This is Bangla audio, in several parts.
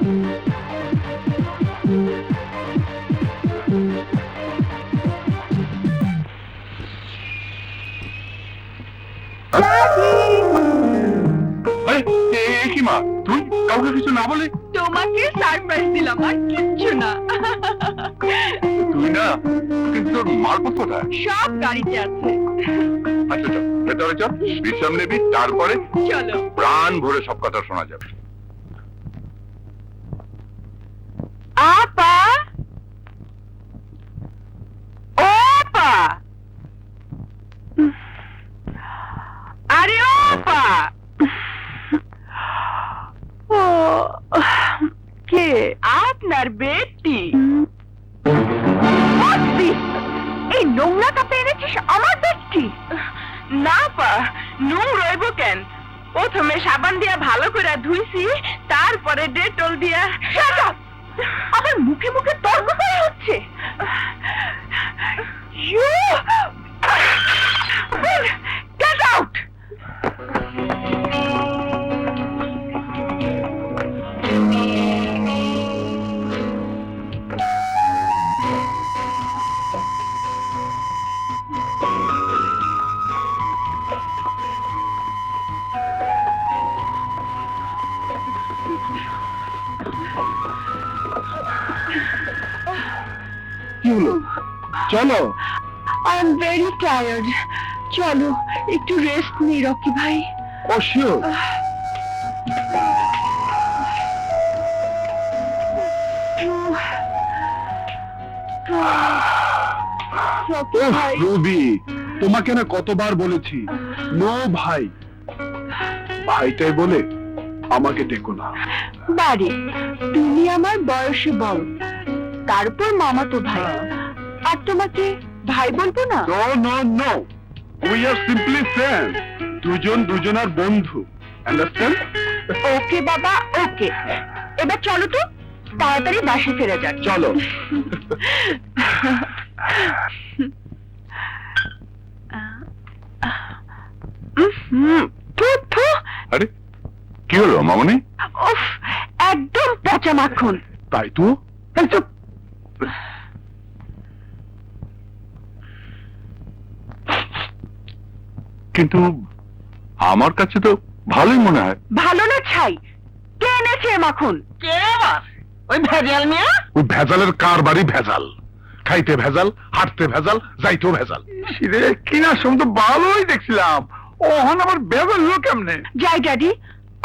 কি মা, তুই কাউকে কিছু না বলে? তোমাকে সারপ্রাইজ দিলাম, আর কিচ্ছু না। তুই না, কিন্তু তোর মালপত্র কোথায়? সব গাড়িতে আছে। আচ্ছা চল, ভেতরে চল, বিশ্রাম নেবি, তারপরে চলো। প্রাণ ভরে সব কথা শোনা যাবে। আপা, ও আপা, আরে ও আপা। ও কে? আপনার বেটি। এই নোংরা কাপে এনেছিস আমার বেটি? না পা, নুন রইব কেন? প্রথমে সাবান দিয়া ভালো করে ধুইছি, তারপরে ডেটল দিয়া। আমার মুখে মুখে তর্ক করা হচ্ছে। Get out! কি হলো? চলো। I am very tired. চলো একটু রেস্ট নিই রকি ভাই। ও শিওর। রকি ভাই, রুবি, তোমাকে না কতবার বলেছি, নো ভাই। ভাইটাই বলে আমাকে ডেকো না। বাড়ি তুমি আমার বয়সে বড়, তারপর মামাতো ভাই, আর তোমাকে ভাই বলবো না? No no no, we are simply friends. দুজন দুজনের বন্ধু, আন্ডারস্ট্যান্ড? ওকে বাবা, ওকে। এবার চলো তো, তাড়াতাড়ি বাসে ফেরা যাক। চলো। আরে কি হলো মামনি? উফ, একদম পচা মাখন। তাই তো। কিন্তু আমার কাছে তো ভালোই মনে হয়। ভালো না ছাই? কে এনেছে এ মাখন? কে আবার? ওই ভেজাল মিয়া। ওই ভেজালের কার বাড়ি ভেজাল? খাইতে ভেজাল, হাঁটতে ভেজাল, যাইতেও ভেজাল। কিনা শুন তো ভালোই দেখছিলাম, ওহন আমার ভেজাল হলো কেমনে? যাই ড্যাডি,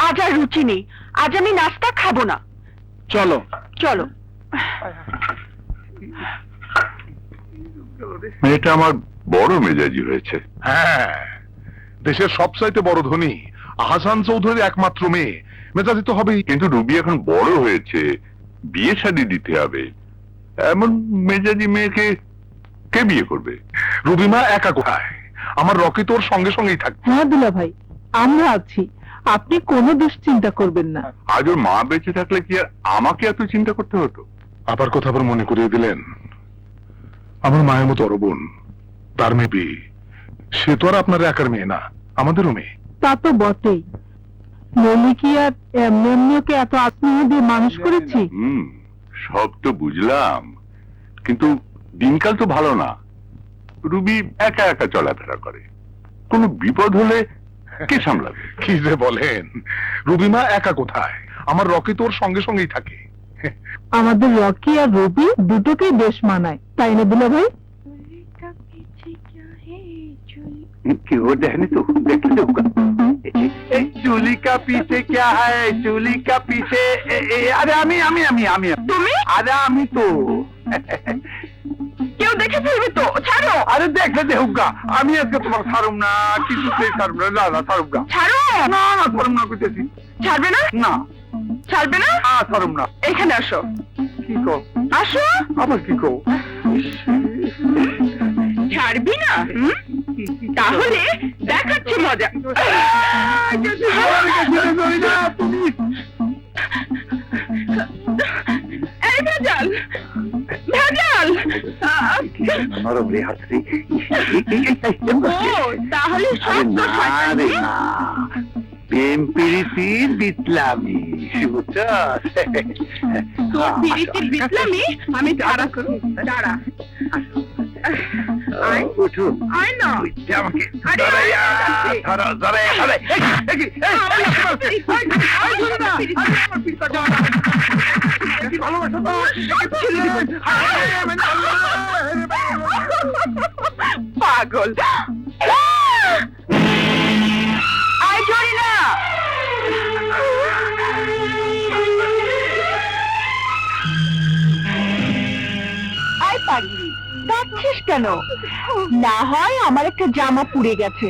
আজ আর রুচি নেই, আজ আমি নাস্তা খাবো না। চলো চলো। মেয়েটা আমার বড় মেজাজি হয়েছে। হ্যাঁ, দেশের সবচাইতে বড় ধনী আহসান চৌধুরীর একমাত্র মেয়ে, মেজাজি তো হবেই। কিন্তু রুবি এখন বড় হয়েছে, বিয়ে শাদী দিতে হবে, এমন মেজাজি মেয়েকে কে বিয়ে করবে? রুবিমা একা কোথায়? আমার রকি তোর সঙ্গে সঙ্গেই থাকবে। হ্যাঁ দুলা ভাই, আমরা আছি, আপনি কোনো দুশ্চিন্তা করবেন না। আজ ওর মা বেঁচে থাকলে কি আর আমাকে এত চিন্তা করতে হতো? আবার কথা আবার মনে করিয়ে দিলেন। আমার মায়ের মতো বড় বোন, তার মেয়ে বিয়ে, সে তো আর আপনার একার মেয়ে না, আমাদেরও মেয়ে। তা তো বটেই, নইলে কি আর এমনি এমনি ওকে এত আত্মীয় দিয়ে মানুষ করেছি? সব তো বুঝলাম, কিন্তু দিনকাল তো ভালো না। রুবি একা একা চলাফেরা করে, কোনো বিপদ হলে কে সামলাবে? কি যে বলেন, রুবিমা একা কোথায়? আমার রকি তোর সঙ্গে সঙ্গেই থাকে। আমাদের রকি আর রবি দুটোকেই বেশ মানায়, তাই না দুলা ভাই? क्यों रहने तो देखते होगा। चूली का पीछे क्या है? चूली का पीछे अरे आमी তুমি? अरे आमी तो কেউ দেখে ফেলবে তো, ছাড়ো। अरे देखते देगा আমি আজকে তোমার ছাড়ুম না, কিছুতেই ছাড়ুম না। না ছাড়ুম না। ছাড়ো। না না ছাড়ুম না কইতেছি। ছাড়বে না? না ছাড়বে না? ছাড়ুম না। এখানে আসো। কি কও? আসো। আবার কি কও? ছাড়বি না? তাহলে দেখাচ্ছি মজা। এই ভেজাল, ভেজাল। ও, তাহলে সব তো শয়তানি। প্রেম প্রীতি বিতলামি। দিছি বুঝছো তোর বিড়িতে বিটলামি আমি তাড়া করব দাঁড়া আয় উঠো আয় না উঠে আমাকে আরে, ধরাইয়া, আরে, ধরো, ধরাইয়া, ধরো। পাগল আয় জড়ি না আয় পাগলি ডাকছিস কেন না হয় আমার একটা জামা পুড়ে গেছে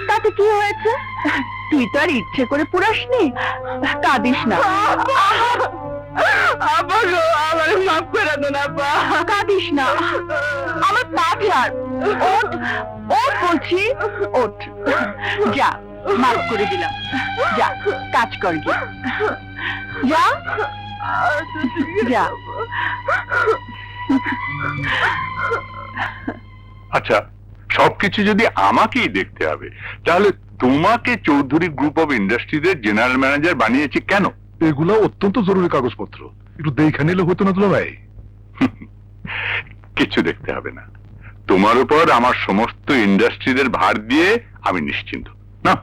তাতে কি হয়েছে তুই তো আর ইচ্ছে করে পুরাসনি কাঁদিস না আমার মাফ করে দো না কাঁদিস না আমার পা ছাড় ওঠ ওঠ বলছি ওঠ যা মাফ করে দিলাম যা কাজ কর গিয়ে যা যা আচ্ছা সবকিছু যদি আমাকেই দেখতে হবে তাহলে তোমাকে চৌধুরী গ্রুপ অফ ইন্ডাস্ট্রিজের জেনারেল ম্যানেজার বানিয়েছি কেন? এগুলো অত্যন্ত জরুরি কাগজপত্র, একটু দেখে নিলে হতো না দুলা ভাই? কিছু দেখতে হবে না, তোমার উপর আমার সমস্ত ইন্ডাস্ট্রিজের ভার দিয়ে আমি নিশ্চিন্ত। না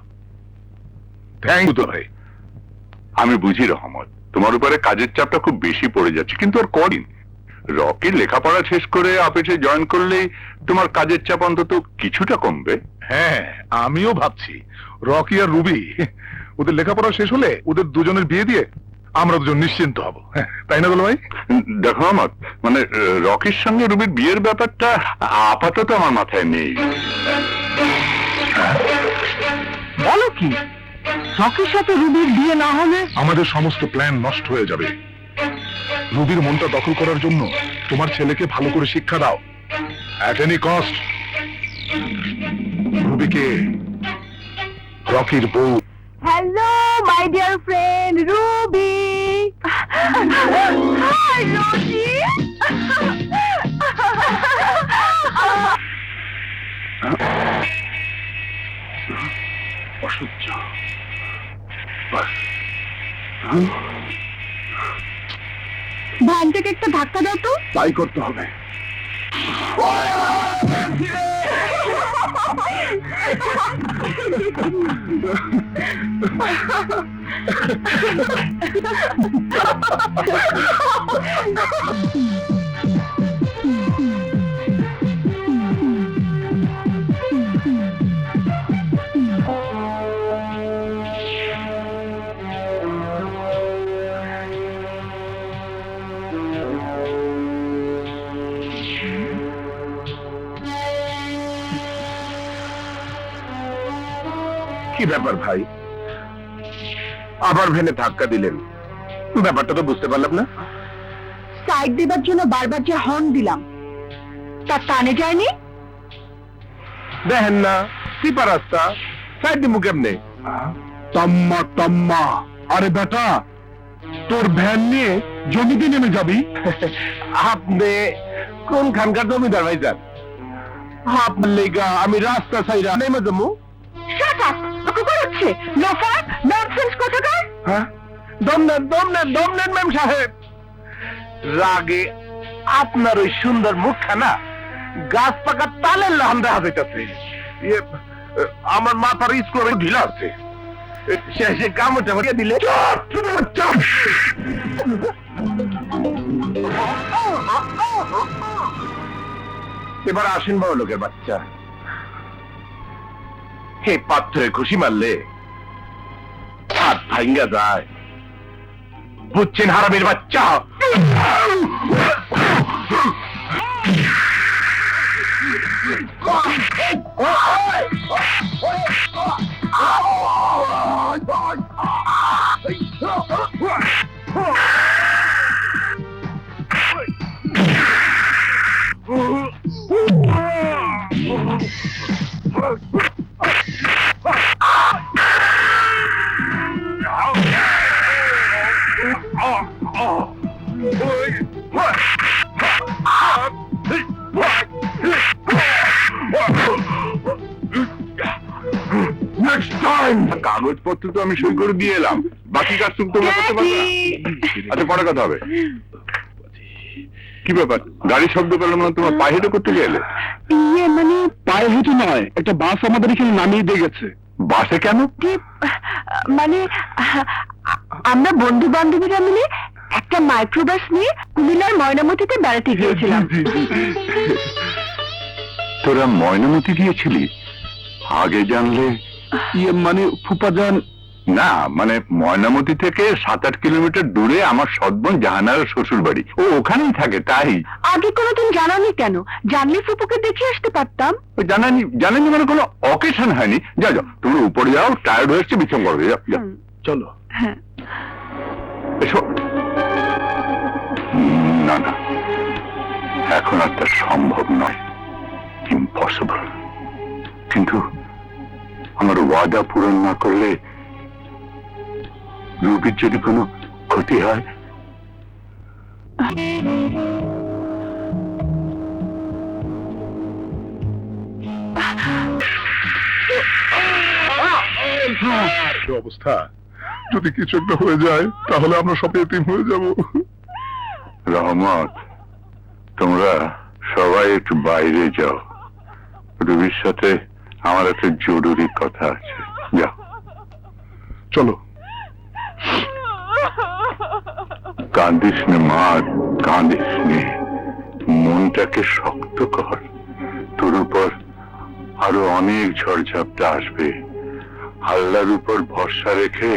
থ্যাংক ইউ তো ভাই। আমি বুঝি রহমত, তোমার উপরে কাজের চাপটা খুব বেশি পড়ে যাচ্ছে, কিন্তু আর কদিন রকির লেখাপড়া শেষ করে অফিসে জয়েন করলেই তোমার কাজের চাপ অন্তত কিছুটা কমবে। হ্যাঁ আমিও ভাবছি রকি আর রুবি ওদের লেখাপড়া শেষ হলে ওদের দুজনের বিয়ে দিয়ে আমরা দুজন নিশ্চিন্ত হব, হ্যাঁ, তাই না দুলা ভাই? দেখো আমার মানে রকির সঙ্গে রুবির বিয়ের ব্যাপারটা আপাতত আমার মাথায় নেই। বলো কি রকির সাথে রুবির বিয়ে না হলে আমাদের সমস্ত প্ল্যান নষ্ট হয়ে যাবে। রুবির মনটা দখল করার জন্য তোমার ছেলেকে ভালো করে শিক্ষা দাও, অ্যাট এনি কস্ট। রুবিকে রকির বউ। Hello my dear friend Ruby hi Ruby অসহ্য। ভ্যানটাকে একটা ধাক্কা দাও তো। তাই করতে হবে। কি ব্যাপার ভাই, আবার ভ্যানে ধাক্কা দিলেন? ব্যাপারটা তো বুঝতে পারলাম না। সাইড দেবার জন্য বারবার যে হর্ন দিলাম তার টানে যায়নি। দেখেন না সিপা রাস্তা, সাইড দিমু কেমনে? তাম্মা তাম্মা, আরে বেটা তোর ভ্যান নিয়ে জমিতে নেমে যাবি? আপনি কোন খানকার জমিদার ভাই যান? আপনার লেগা আমি রাস্তা সাইরা নেমে যাবো? শাট আপ, ওকে করছে লোফার ননসেন্স কোথাকার। হ্যাঁ, দম নেন দম নেন দম নেন ম্যাম সাহেব। রাগে আপনার ওই সুন্দর মুখখানা গাছ পাকা তালের লাহান দেখা যাইতেছে। আমার মাথার স্ক্রু ঢিলা আছে, শেষে কামড়টা ভরিয়ে দিলে। এবার আসেন বড় লোকের বাচ্চা, হে পাত্রে খুশি মারলে হাত ভাঙ্গা যায়, বুঝছেন হারামের বাচ্চা? Next time! কাগজপত্র তো আমি সই করে দিয়ে এলাম, বাকি কাজ তুমি তোমরা করতে পারবে না? আচ্ছা, পরে কথা হবে। কি ব্যাপার, গাড়ির শব্দ পেলাম না, তোমার পায়ে হেঁটে করতে গেলে? ইয়ে মানে পায়ে হেঁটে নয়, একটা বাস আমাদের এখানে নামিয়ে দিয়ে গেছে। বাসে কেন? মানে আমরা বন্ধু বান্ধবীরা মিলে একটা মাইক্রোবাস নিয়ে কুমিল্লার ময়নামতিতে বেড়াতে গিয়েছিলাম। তোরা ময়নামতি গিয়েছিলি? আগে জানলে। ইয়ে মানে ফুপাজান, না মানে ময়নামতি থেকে 7-8 কিলোমিটার দূরে আমার সৎবোন জাহানার শ্বশুর বাড়ি, ও ওখানেই থাকে। তাই আগে কোনোদিন জানানি কেন? জানলে ফুপুকে দেখে আসতে পারতাম। ওই জানানি মানে কোনো অকেশন হয়নি। যাও যাও, তুমি উপরে যাও, টায়ার্ড হয়ে এসছে, বিশ্রাম করবে। যাও যাও, চলো। হ্যাঁ, এসো। না না, এখন আর তা সম্ভব নয়, ইম্পসিবল। কিন্তু আমার ওয়াদা পূরণ না করলে রুবির যদি কোনো ক্ষতি হয়। অবস্থা, যদি কিছু একটা হয়ে যায় তাহলে আমরা সব এতিম হয়ে যাব। রহমত, তোমরা সবাই একটু বাইরে যাও, রুবির সাথে আমার একটা জরুরি কথা আছে। যাও। চলো। কাঁদিস নে মা, কাঁদিস নে, মনটাকে শক্ত কর। তোর উপর আরো অনেক ঝড়ঝাপটা আসবে। আল্লাহর উপর ভরসা রেখে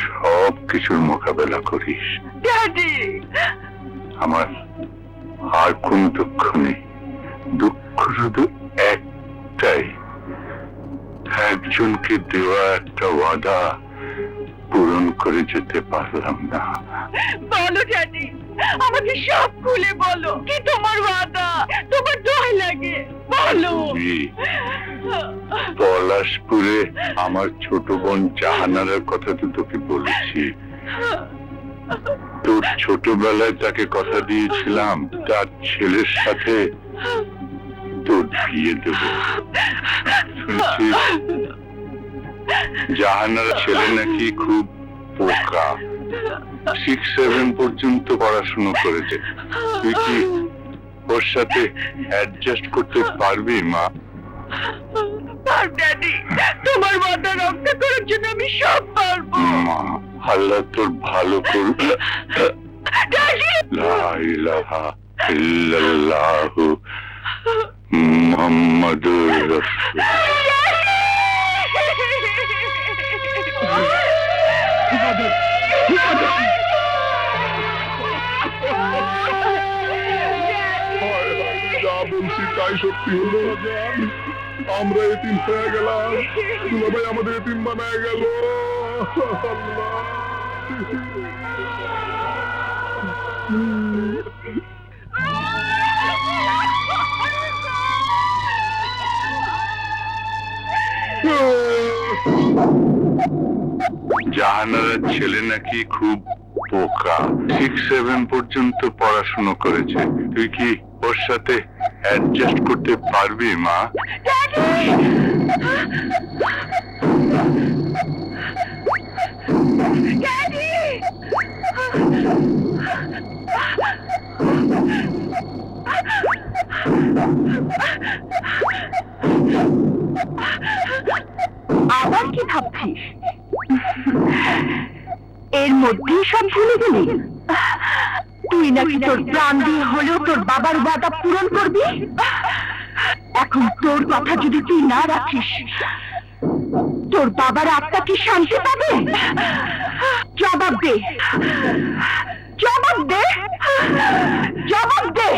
সব কিছুর মোকাবেলা করিস। ড্যাডি, আমার আর কোন দুঃখ নেই, দুঃখ শুধু একটাই, একজনকে দেওয়া একটা ওয়াদা পূরণ করে যেতে পারলাম না। বলো ড্যাডি, আমাকে সব খুলে বলো। কি তোমার ওয়াদা? তোমার দোহাই লাগে, বলো। এই পলাশপুরে আমার ছোট বোন জাহানারার কথা তো তোকে বলেছি। তোর ছোটবেলায় তাকে কথা দিয়েছিলাম তার ছেলের সাথে তোর বিয়ে দেব। শুনছিস, জাহানারা ছেলে নাকি খুব পোকা, 6-7 পর্যন্ত পড়াশুনো করেছে। তুই কি ওর সাথে অ্যাডজাস্ট করতে পারবি মা? ড্যাডি, তোমার ওয়াদা রক্ষা করার জন্য আমি সব পারবো। মা, আল্লাহ তোর ভালো করবে। লা ইলাহা ইল্লাল্লাহু মুহাম্মাদুর রাসূল। যা বলছি তাই সত্যি হলো। আমরা এতিম হয়ে গেলাম, দুলাভাই আমাদের এতিম বানায় গেল। জাহানারার ছেলে নাকি খুব পোকা, 6-7 পর্যন্ত পড়াশুনো করেছে। তুই কি ওর সাথে অ্যাডজাস্ট করতে পারবি মা? আবার কি ভাবছিস? এর মধ্যেই সব ভুলে গেলি? তুই নাকি তোর প্রাণ দিয়ে হলেও তোর বাবার ওয়াদা পূরণ করবি। এখন তোর কথা যদি তুই না রাখিস, তোর বাবার আত্মা কি শান্তি পাবে? জবাব দে, জবাব দে, জবাব দে।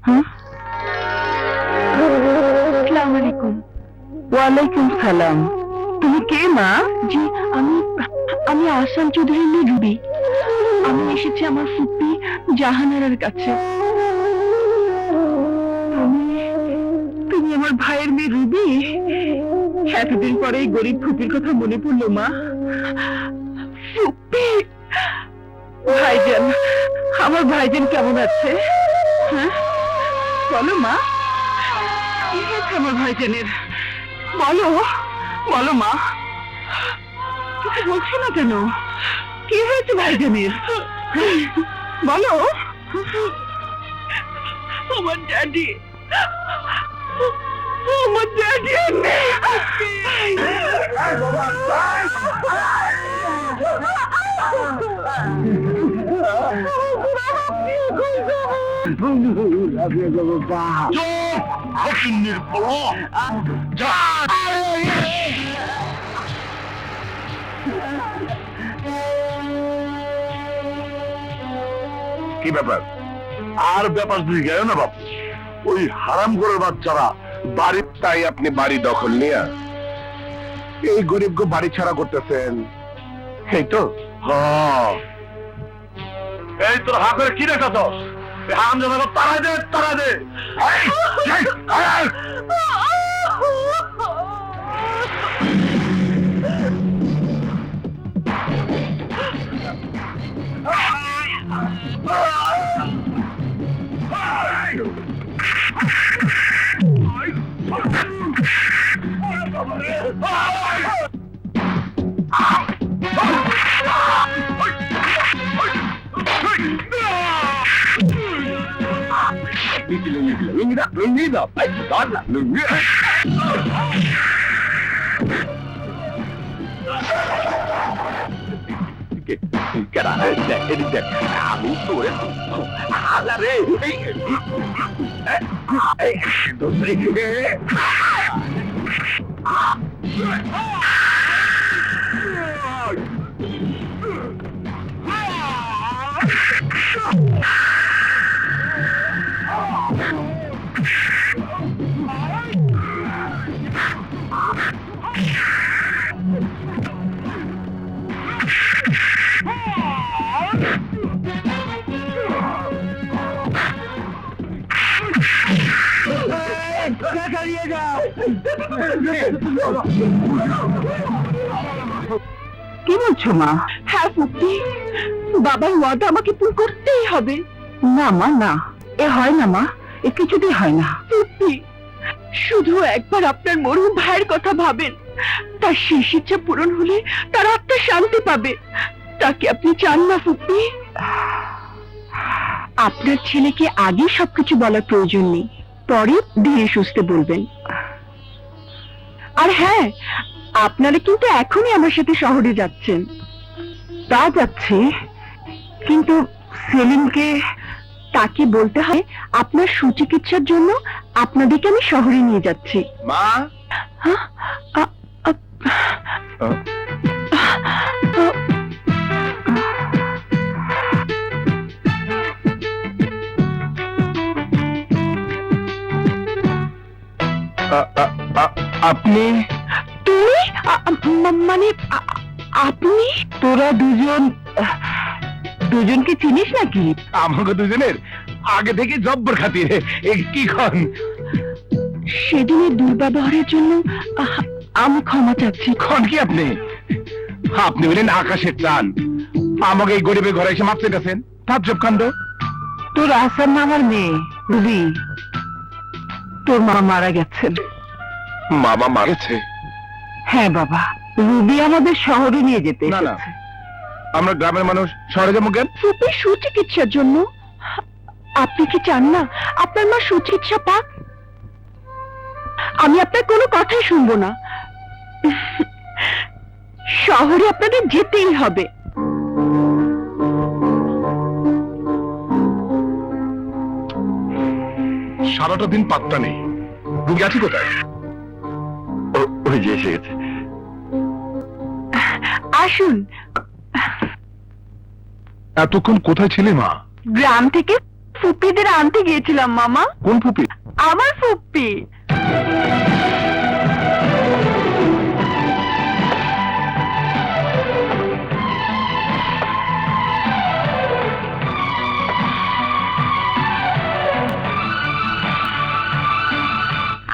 হ্যাঁ আসসালামু আলাইকুম। ওয়ালাইকুম সালাম। তুমি কে মা? জি আমি আমি আহসান চৌধুরীর মেয়ে রুবি। আমি এসেছি আমার ফুপি জাহানারার কাছে। তুমি আমার ভাইয়ের মেয়ে রুবি? এতদিন পরে এই গরিব ফুপির কথা মনে পড়লো মা। ফুপি ভাইজান, আমার ভাইজান কেমন আছে? হ্যাঁ বলো মা, কি হয়েছে আমার ভাইজানের? বলো বলো মা, কিছু বলছো না কেন? কি হয়েছে ভাইজানের? বলো। আমার ড্যাডি কি ব্যাপার? আর ব্যাপার তুই গেল না বাপু, ওই হারাম করে বাচ্চারা বাড়ির, তাই আপনি বাড়ি দখল নিয়ে এই গরিবকে বাড়ি ছাড়া করতেছেন, এই তো? এই তোর হা করে কি রেখা দোষ? হারাম জানা তারা দে, তারা দে। আমি তোরে আলারে কি বলছো মা? হ্যাঁ ফুপি, বাবার ওয়াদা আমাকে পূরণ করতেই হবে। না মা না, এ হয় না মা, এ কিছুতেই হয় না। ফুপি শুধু একবার আপনার মরহুম ভাইয়ের কথা ভাবেন, তার শেষ ইচ্ছা পূরণ হলে তার আত্মা শান্তি পাবে। তাকে আপনি চান না ফুপি? আপনার ছেলেকে আগে সবকিছু বলার প্রয়োজন নেই, পরে ধীরে সুস্থে বলবেন। আর হ্যাঁ, আপনারা কিন্তু এখনই আমার সাথে শহরে যাচ্ছেন। তা যাচ্ছে, কিন্তু সেলিমকে, তাকে বলতে হয় আপনার সুচিকিৎসার জন্য আপনাদেরকে আমি শহরে নিয়ে যাচ্ছি। মা, হ্যাঁ? আপনি? তুমি মানে আপনি? তোরা দুজনকে চিনিস নাকি? আমাকে দুজনের আগে থেকে জব্বর খাতিরে কি খন? সেদিনের দুর্ব্যবহারের জন্য আমি ক্ষমা চাচ্ছি। খন কি আপনি? আপনি হলেন আকাশের চান, আমাকে এই গরিবের ঘরে এসে মাপতে গেছেন। তাজ্জব কাণ্ড। তোর আসার না আমার মেয়ে রুবি, তোর মা মারা গেছেন। মামা মারেছে? হ্যাঁ বাবা, রুবি আমাদের শহরে নিয়ে যেতে না না, এসেছে। আমরা গ্রামের মানুষ শহরে যাবো কেন? ফুপির সুচিকিৎসার জন্য। আপনি কি চান না আপনার মা সুচিকিৎসা পাক? আমি আপনার কোনো কথাই শুনবো না। শহরে আপনাদের যেতেই হবে। সারাটা দিন পাত্তা নেই, রুগী আছে কোথায়? ওই যে এসে গেছে। আসুন। এতক্ষণ কোথায় ছিলে মা? গ্রাম থেকে ফুপ্পিদের আনতে গিয়েছিলাম মামা। কোন ফুপি? আমার ফুপ্পি।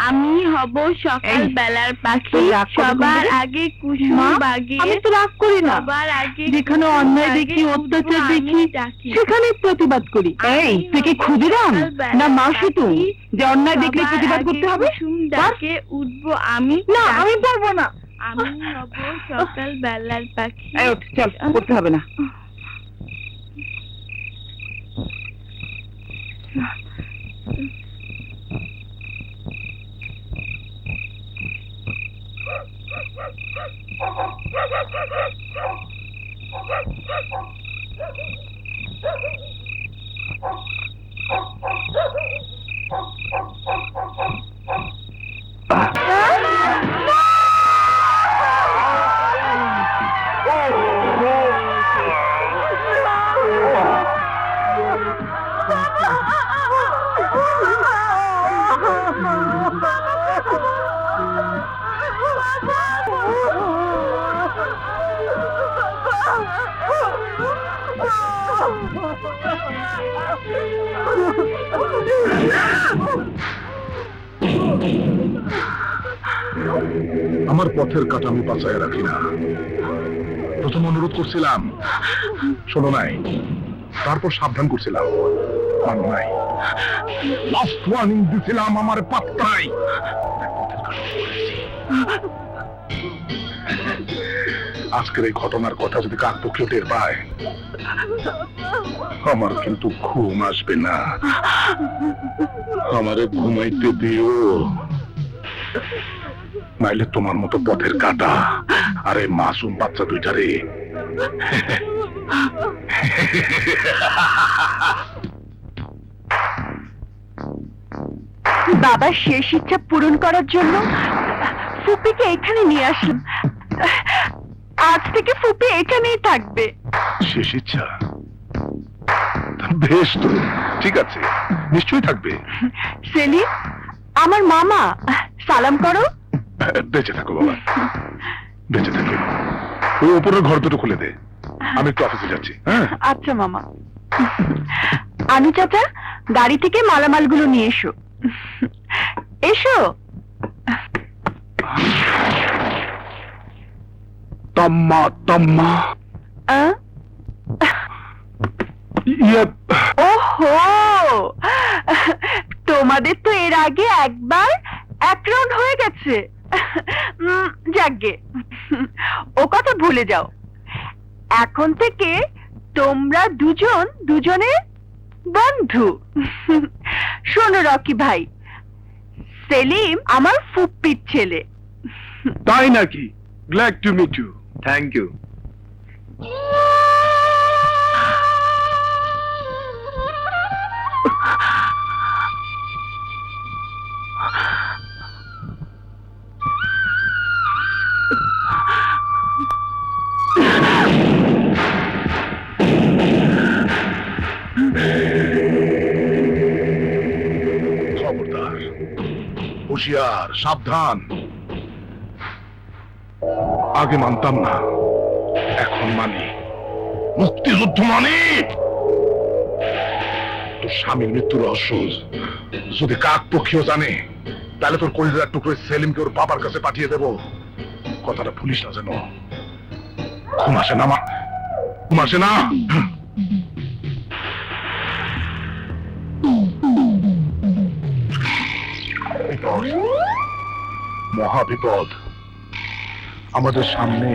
আমি হব সকাল বেলার পাখি, রাগ করো সবার কেন? আগে কুসুম মা, বাগে। আমি তো রাগ করি না। সবার আগে যেখানে কুসুম অন্যায় বাগে দেখি, অত্যাচার উঠবো দেখি, আমি ডাকি। সেখানে প্রতিবাদ করি। এই তুই কি ক্ষুদিরাম না মা শুধু যে অন্যায় দেখলে সবার প্রতিবাদ আগে করতে হবে? কুসুম ডাকে উঠবো আমি না ডাকি। আমি পারবো না। আমি হব সকাল বেলার পাখি। এই ওঠ, চল করতে হবে না। আমার পথের কাটা আমি বাঁচায় রাখি না। প্রথম অনুরোধ করছিলাম, শোনো নাই। তারপর সাবধান করছিলাম, মানো নাই। লাস্ট ওয়ার্নিং দিছিলাম, আমার পাত্তাই। আজকের এই ঘটনার কথা যদি কাকপক্ষীয় টের পায়, আমার কিন্তু ঘুম আসবে না। আমারে ঘুমাইতে দিও, নাইলে তোমার মতো পথের কাটা আরে মাসুম বাচ্চা দুইটারে বাবার শেষ ইচ্ছা পূরণ করার জন্য ফুপিকে এখানে নিয়ে আসলাম। আজ থেকে ফুপি এখানেই থাকবে। শেষ ইচ্ছা? বেশ তো, ঠিক আছে, নিশ্চয়ই থাকবে। সেলিম, আমার মামা, সালাম করো। বেঁচে থাকো বাবা, বেঁচে থাকো। ওই উপরের ঘর দুটো খুলে দে, আমি একটু অফিসে যাচ্ছি। হ্যাঁ, আচ্ছা মামা। আনু চাচা, গাড়ি থেকে মালামালগুলো নিয়ে এসো। এসো। তাম্মা তাম্মা। আহ? ওহো, তোমাদের তো এর আগে একবার এক রাউন্ড হয়ে গেছে। যাকগে, ও কথা ভুলে যাও। এখন থেকে তোমরা দুজন দুজনের বন্ধু। শোনো রকি ভাই, সেলিম আমার ফুপ্পির ছেলে। তাই নাকি? Glad to meet you. Thank you. খবরদার, হুঁশিয়ার, সাবধান। আগে মানতাম না, এখন মানি। মুক্তিযুদ্ধ মানে তোর স্বামীর মৃত্যু রহস্য যদি কাকপক্ষীও জানে, তাহলে তোর কলিজার টুকরো সেলিমকে ওর বাবার কাছে পাঠিয়ে দেব। কথাটা ভুলিস না যেন। ঘুম আসে না, ঘুম আসে না। বিপদ, মহাবিপদ আমাদের সামনে,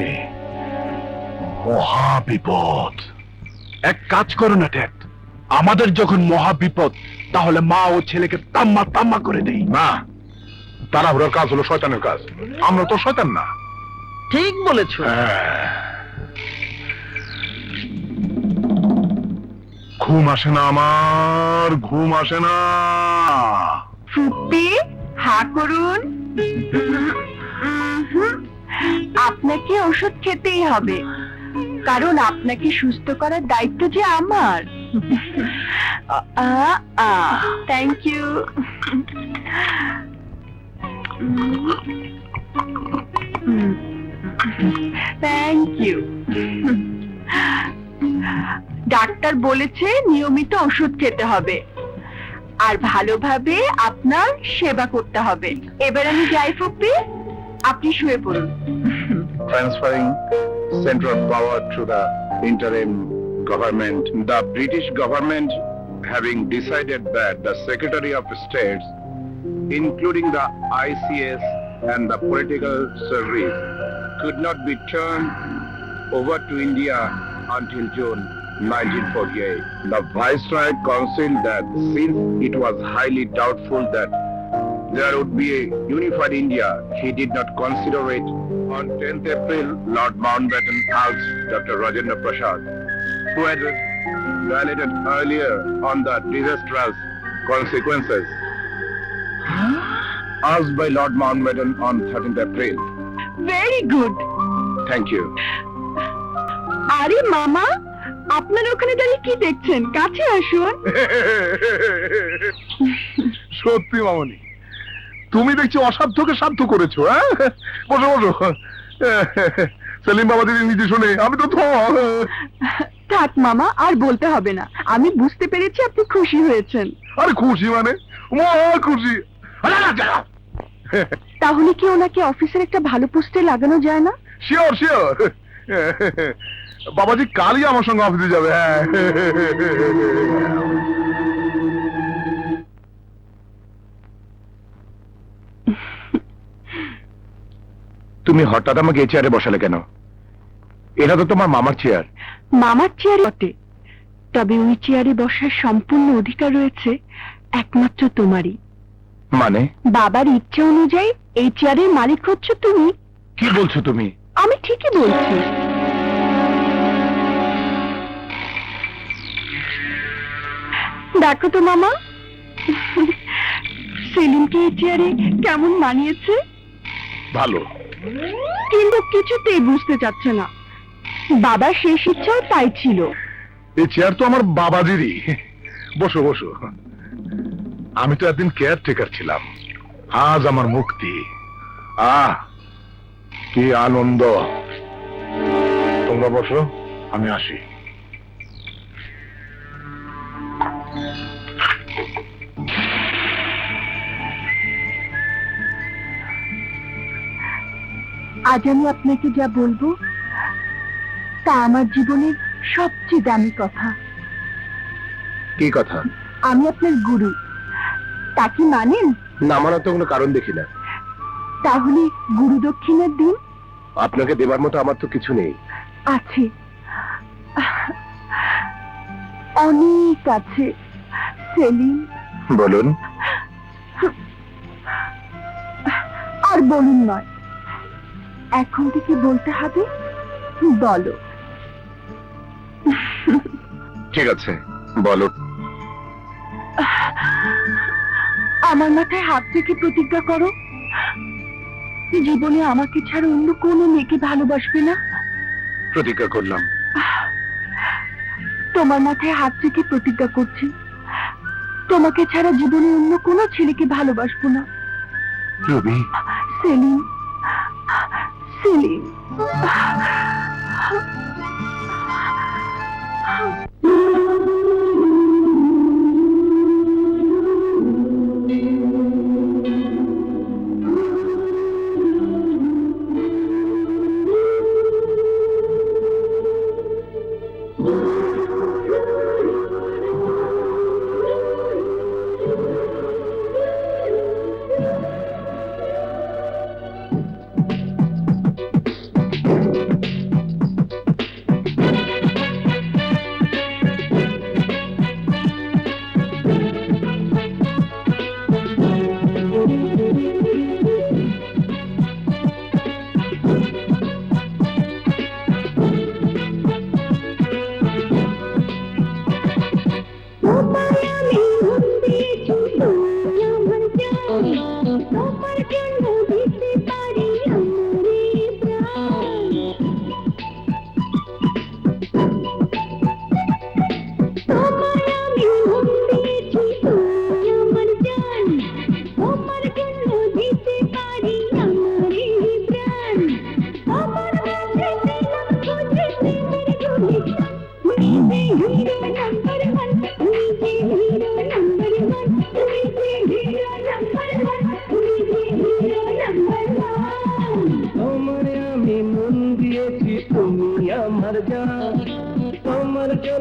মহাবিপদ। এক কাজ করো না ট্যাট, আমাদের যখন মহাবিপদ, তাহলে মা ও ছেলেকে তাম্মা তাম্মা করে দেই। না, তাড়াহুড়োর কাজ হলো শয়তানের কাজ। আমরা তো শয়তান না। ঠিক বলেছো। ঘুম আসে না আমার, ঘুম আসে না। ফুপ্পি, হা করুন। আপনাকে ওষুধ খেতেই হবে, কারণ আপনাকে সুস্থ করার দায়িত্ব যে আমার। Thank you. Thank you. ডাক্তার বলেছে নিয়মিত ওষুধ খেতে হবে আর ভালোভাবে আপনার সেবা করতে হবে। এবার আমি যাই ফুপি, আপনি শুয়ে পড়ুন। Transferring central power to the interim government, the British government having decided that the Secretary of States, including the ICS and the political service, could not be turned over to India until June 1948. The Viceroy considered that since it was highly doubtful that there would be a unified India, he did not consider it. On 10th April, Lord Mountbatten asked Dr. Rajendra Prasad, who had dilated earlier on the disastrous consequences, asked by Lord Mountbatten on 13th April. Very good. Thank you. আরে মামা, আপনার ওখানে দাঁড়িয়ে কি দেখছেন? কাছে আসুন। সত্যি মামনি, তুমি দেখছি অসাধ্যকে সাধ্য করেছো। হ্যাঁ, বসো বসো। সেলিম বাবা যদি নিজে শুনে, আমি তো থাক মামা, আর বলতে হবে না। আমি বুঝতে পেরেছি আপনি খুশি হয়েছেন। আরে খুশি মানে মহা খুশি। তাহলে কি ওনাকে অফিসের একটা ভালো পোস্টে লাগানো যায় না? Sure sure. বাবাজি কালই আমার সঙ্গে অফিসে যাবে। হ্যাঁ, তুমি হঠাৎ আমাকে এই চেয়ারে বসালে কেন? এটা তো তোমার মামার চেয়ার। মামার চেয়ারে বটে, তবে ওই চেয়ারে বসার সম্পূর্ণ অধিকার রয়েছে একমাত্র তোমারই। মানে? বাবার ইচ্ছা অনুযায়ী এই চেয়ারের মালিক হচ্ছে তুমি। কি বলছো তুমি? আমি ঠিকই বলছি। দেখো তো মামা, সেলিমকে এই চেয়ারে কেমন মানিয়েছে। ভালো। কিন্তু কিছুতেই বুঝতে চাচ্ছে না। বাবার শেষ ইচ্ছাও তাই ছিল। এই চেয়ার তো আমার বাবাজিরই। বসো বসো। আমি তো একদিন কেয়ারটেকার ছিলাম, আজ আমার মুক্তি। কি আনন্দ। তোমরা বসো, আমি আসি। আজ আমি আপনাকে যা বলবো তা আমার জীবনের সবচেয়ে দামি কথা। কি কথা? আমি আপনার গুরু, তা কি মানেন? না মানার তো কোনো কারণ দেখি না। তাহলে গুরু দক্ষিণার দিন? আপনাকে দেবার মতো আমার তো কিছু নেই। আছে, অনেক আছে সেলিম। বলুন। আর বলুন নয়, এখন থেকে বলতে হবে। বলো। ঠিক আছে, বলো। আমার মাথায় হাত রেখে প্রতিজ্ঞা করো জীবনে আমাকে ছাড়া অন্য কোনো মেয়েকে ভালোবাসবে না। প্রতিজ্ঞা করলাম। তোমার মাথায় হাত রেখে প্রতিজ্ঞা করছি তোমাকে ছাড়া জীবনে অন্য কোনো ছেলেকে ভালোবাসবো না। রবি। সেলিম, সেলিম।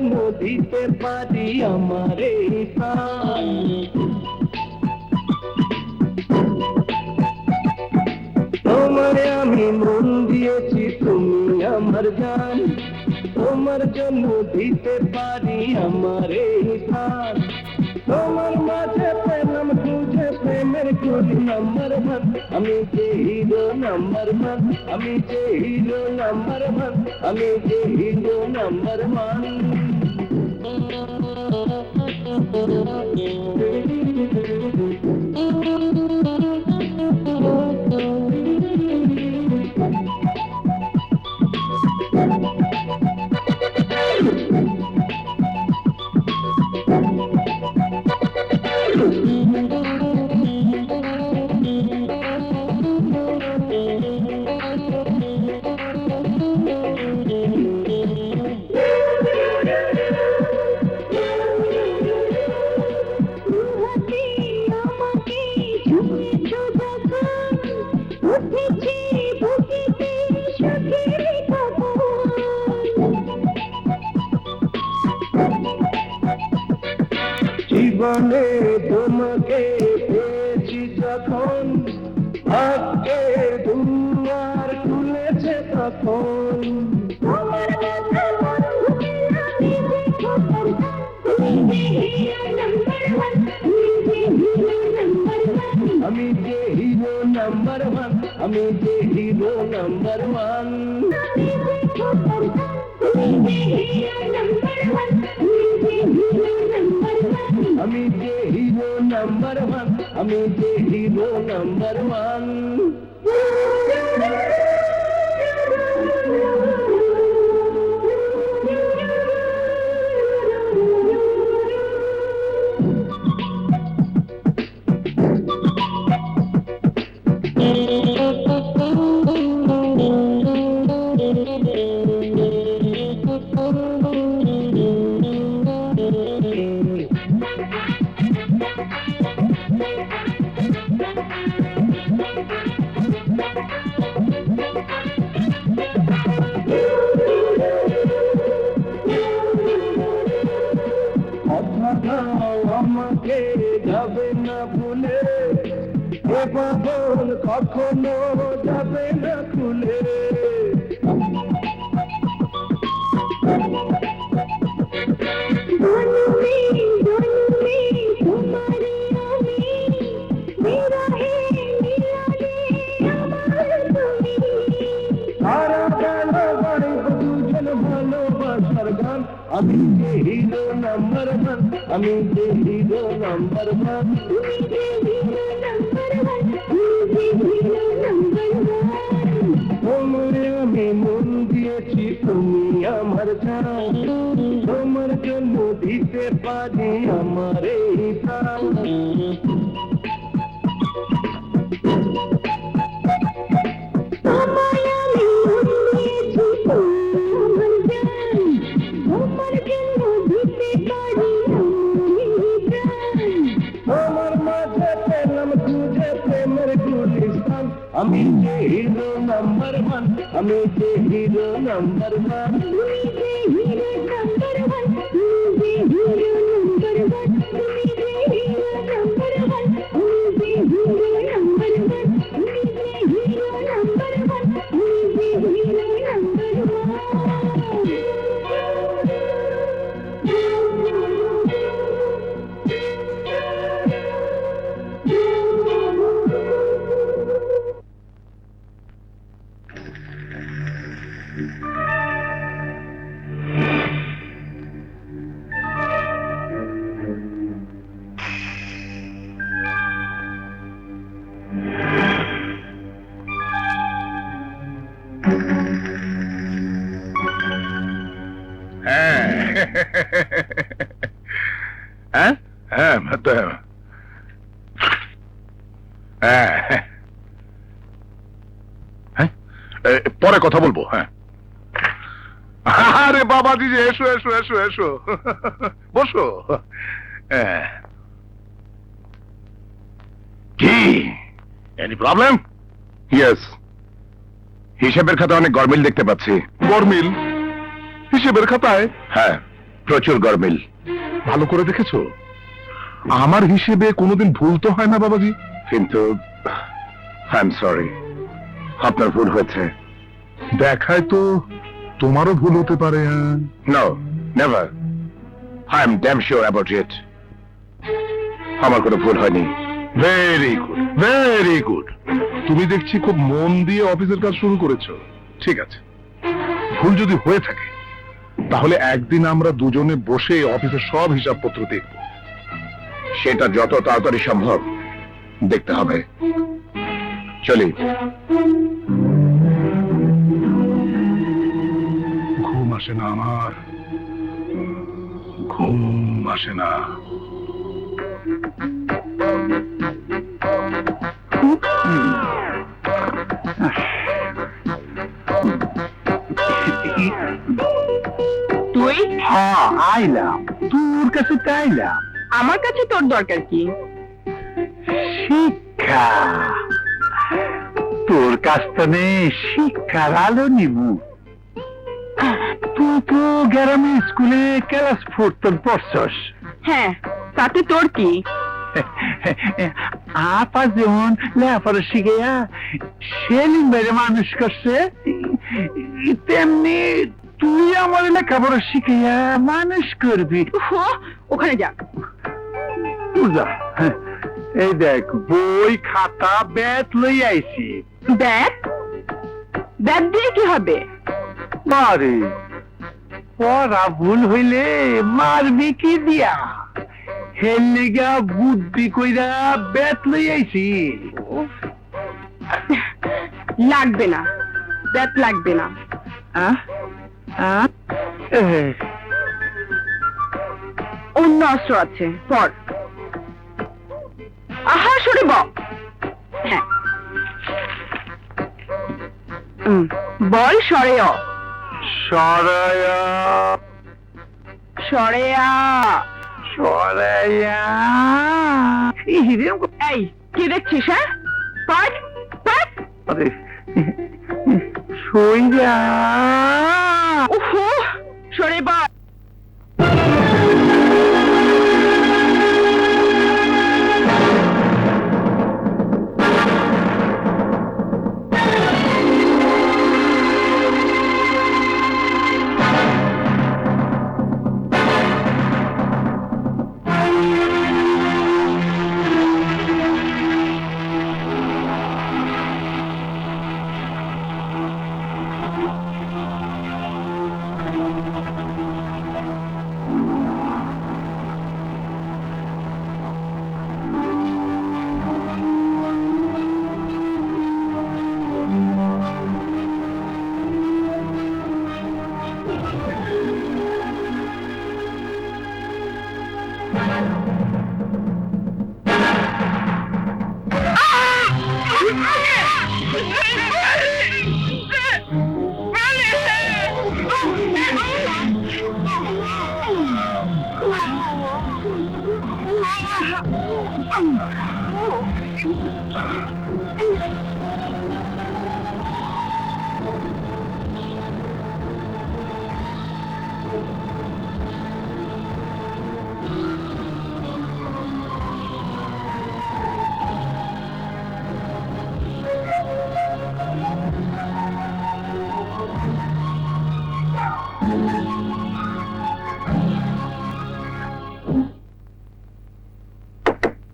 জন্য দিতে পারি আমার এই প্রাণ। তোমারে আমি মন দিয়েছি, তুমি আমার জান, তোমার জন্য দিতে পারি আমার এই প্রাণ। তোমার মাঝে পেলাম খুঁজে প্রেমের গুলি নাম্বার ওয়ান, আমি যে হিরো নাম্বার ওয়ান, আমি যে হিরো নাম্বার ওয়ান, আমি যে হিরো নাম্বার ওয়ান। জীবনে তোমাকে পেয়েছি যখন, ভাগ্যে দুয়ার খুলেছে তখন। আমি যে হিরো নাম্বার ওয়ান, আমি যে হিরো নাম্বার ওয়ান। আমি যে হিরো নাম্বার ওয়ান, আমি যে হিরো নাম্বার ওয়ান। আমাকে যাবে না ভুলে, এ বাঁধন কখনো যাবে না খুলে। সারা বেলা গাইব দুজন ভালোবাসার গান, আমি যে হিরো নাম্বার ওয়ান, আমি যে হিরো নাম্বার ওয়ান। তোমারে আমি মন দিয়েছি, তুমি আমার জান, তোমার জন্য দিতে পারি আমার এই প্রাণ। তোমার মাঝে পেলাম খুঁজে প্রেমের গুলিস্তান, আমি যে হিরো নাম্বার ওয়ান, আমি যে হিরো নাম্বার ওয়ান। হ্যাঁ হ্যাঁ হ্যাঁ হ্যাঁ পরে কথা বলবো। হ্যাঁ আরে বাবাজি যে এসো এসো এসো এসো বসো। কি এনি প্রবলেম? ইয়েস, হিসেবের খাতায় অনেক গরমিল দেখতে পাচ্ছি। গরমিল হিসেবের খাতায়? হ্যাঁ, প্রচুর গরমিল। ভালো করে দেখেছো? আমার হিসেবে কোনোদিন ভুল তো হয় না বাবাজি। কিন্তু আই এম সরি, আপনার ভুল হয়েছে। দেখায় তো তোমারও ভুল হতে পারে। No, never. I am damn sure about it. আমার কোনো ভুল হয়নি। Very good, very good. তুমি দেখছি খুব মন দিয়ে অফিসের কাজ শুরু করেছো। ঠিক আছে, ভুল যদি হয়ে থাকে তাহলে একদিন আমরা দুজনে বসে অফিসের সব হিসাবপত্র দেখব। সেটা যত তাড়াতাড়ি সম্ভব দেখতে হবে। চলি। ঘুম আসে না আমার, ঘুম আসে না। তুই হ্যাঁ, আইলাম তোর কাছে, তাইলাম। আমার কাছে তোর দরকার কি? শিক্ষা, তোর কাছ থেকে শিক্ষার আলো নিবু। তুই তো গ্রামের স্কুলে ক্লাস 4 পড়ছস। হ্যাঁ, তাতে তোর কি? আপা যেমন লেখাপড়া শিখাইয়া সেলিম বাইরে মানুষ করছে, তেমনি তুই আমার লেখাপড়া শিখাইয়া মানুষ করবি। হো, ওখানে যা। বুঝা, এই দেখ বই খাতা ব্যাট লই আইছি। ব্যাট? ব্যাট দিয়ে কি হবে? মারে পড়া ভুল হইলে মারবি কি দিয়া? হেল লেগা বুদ্ধি কইরা ব্যাট লই আইছি। লাগবে না, ব্যাট লাগবে না। অন্য অস্ত্র আছে, পর। আহা, সরে ব। হ্যাঁ, বল সরে অ। সরায়া সরে আ। সরায়া। এই, কি দেখছিস? হ্যাঁ, পর পর। সইয়া। উহু, সরে বল।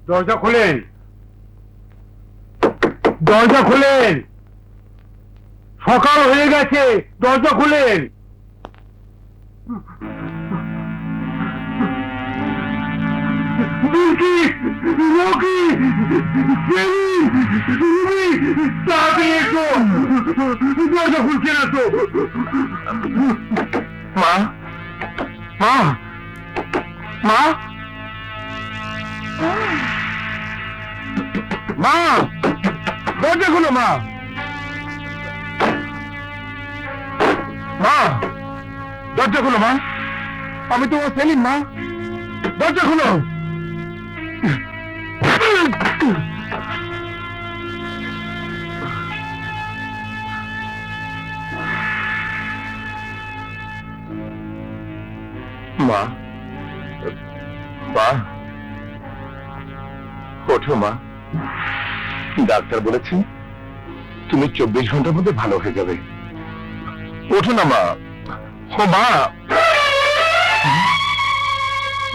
দরজা খোলেন, দরজা খোলেন। সকাল হয়ে গেছে, দরজা খোলেন। দরজা খুলছে না তো। মা, মা, মা, মা, দরজা খুলো। মা, মা, দরজা খুলো। মা, আমি তোমার সেলিম। মা, দরজা খুলো। মা, মা, ডাক্তার বলেছেন তুমি 24 ঘন্টার মধ্যে ভালো হয়ে যাবে। ওঠো না মা। ও মা,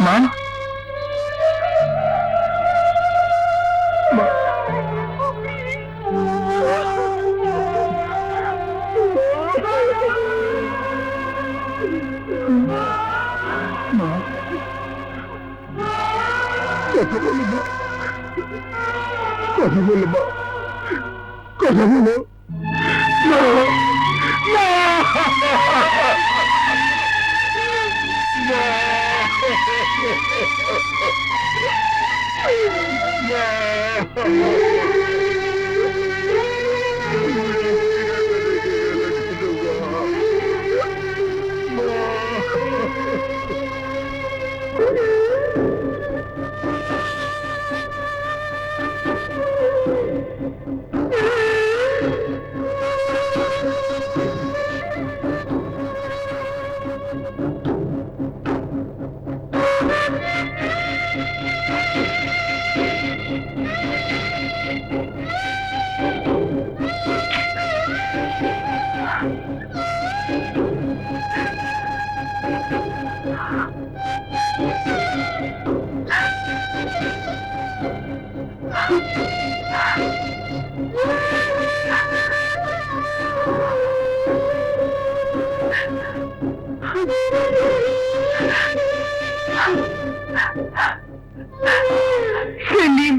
মা, কথা বলো মা, কথা বলো মা, কথা বলো। সেলিম,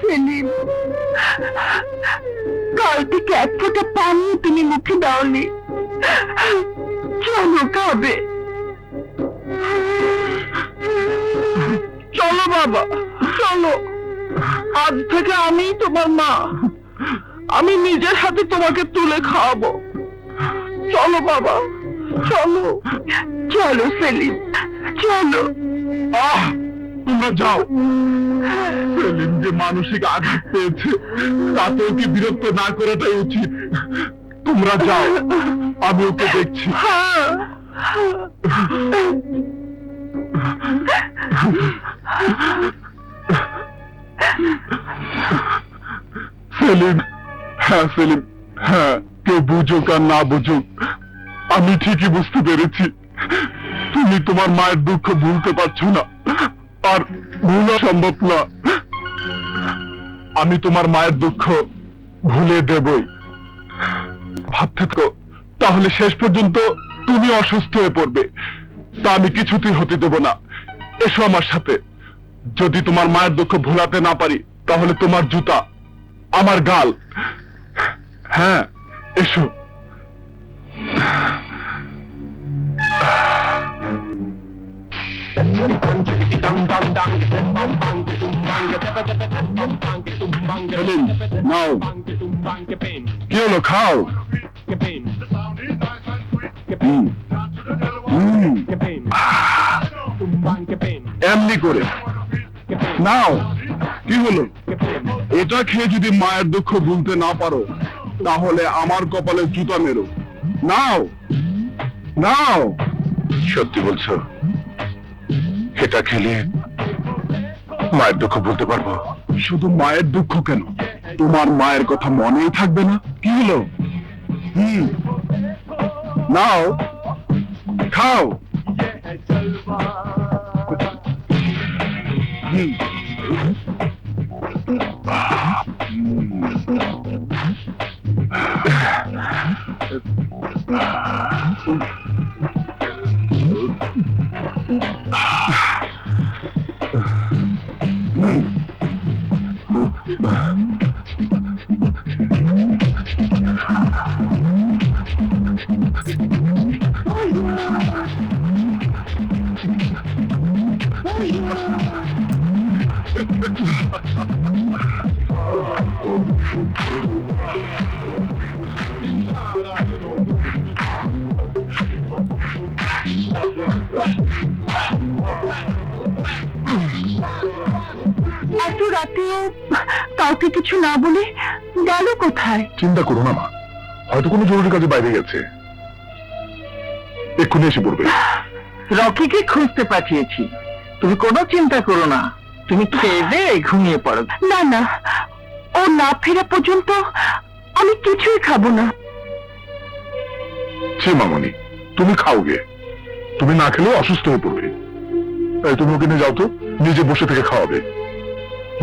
সেলিম, কাল থেকে এক ফোঁটা পানি তুমি মুখে দাওনি। চলো খাবে, চলো বাবা, চলো। আজ থেকে আমি তোমার মা, আমি নিজের হাতে তোমাকে তুলে খাওয়াবো। চলো বাবা, চলো, চলো সেলিম, চলো। তোমরা যাও। সেলিম যে মানসিক আঘাত পেয়েছে তাতে ওকে বিরক্ত না করাটাই উচিত। তোমরা যাও, আমি ওকে দেখছি। সেলিম, হ্যাঁ সেলিম, হ্যাঁ, কেউ বুঝুক আর না বুঝুক আমি ঠিকই বুঝতে পেরেছি তুমি তোমার মায়ের দুঃখ ভুলতে পারছো না, আর ভুলা সম্ভব না। আমি তোমার মায়ের দুঃখ ভুলে দেবই। ভাবতে তো তাহলে শেষ পর্যন্ত তুমি অসুস্থ হয়ে পড়বে, তা আমি কিছুতেই হতে দেব না। এসো আমার সাথে। যদি তোমার মায়ের দুঃখ ভোলাতে না পারি তাহলে তোমার জুতা আমার গাল। হ্যাঁ, এসো। নাও, কি হলো, খাও। এমনি করে নাও। কি হলো, এটা খেয়ে যদি মায়ের দুঃখ ভুলতে না পারো তাহলে আমার কপালে জুতা মেরো। নাও, নাও। সত্যি বলছো? এটা খেলে মায়ের দুঃখ ভুলতে পারবো? শুধু মায়ের দুঃখ কেন, তোমার মায়ের কথা মনেই থাকবে না। কি হলো? নাও, খাও। এত রাতেও কাউকে কিছু না বলে গেল কোথায়? চিন্তা করো না মা, হয়তো কোনো জরুরি কাজে বাইরে গেছে, এক্ষুনি এসে পড়বে। রকিকে খুঁজতে পাঠিয়েছি, তুমি কোনো চিন্তা করো না, তুমি খেয়ে দিয়ে ঘুমিয়ে পড়ো। না না, ও না ফেরা পর্যন্ত আমি কিছুই খাবো না। ছি মামনি, তুমি খাও গে, তুমি না খেলেও অসুস্থ হয়ে পড়বে। তাই তুমি ওকে নিয়ে যাও তো, নিজে বসে থেকে খাওয়াবে।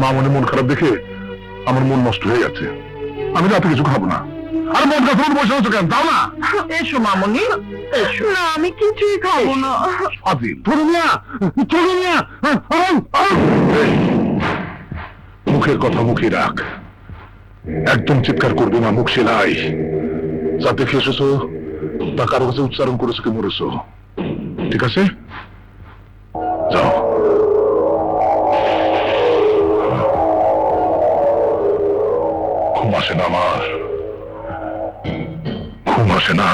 মামনি মন খারাপ দেখে আমার মন নষ্ট হয়ে গেছে, আমি রাতে কিছু খাবো না। আর মন খারাপ বসে আছো কেন, দাও না। এসো মামনি, এসো। না, আমি কিছুই খাবো না। ফাজিল, চলুন না, চলুন না। মুখের কথা মুখে রাখ, একদম চিৎকার করবি না, মুখ সেলাই। যাতে খেয়েছো তা কারো কাছে উচ্চারণ করেছো কি মরেছো, ঠিক আছে? যাও। ঘুম আসে না আমার, ঘুম আসে না।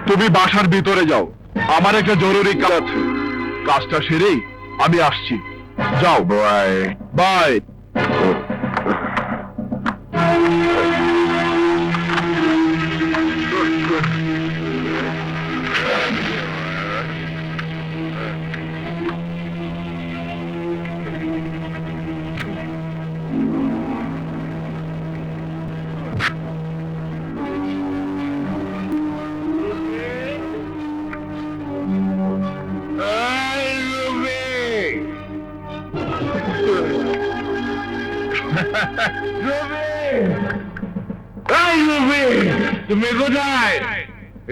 তুমি বাসার ভিতরে যাও, আমার একটা জরুরি কাজ আছে, কাজটা সেরেই আমি আসছি। যাও। Bye bye. তুমি কোথায়?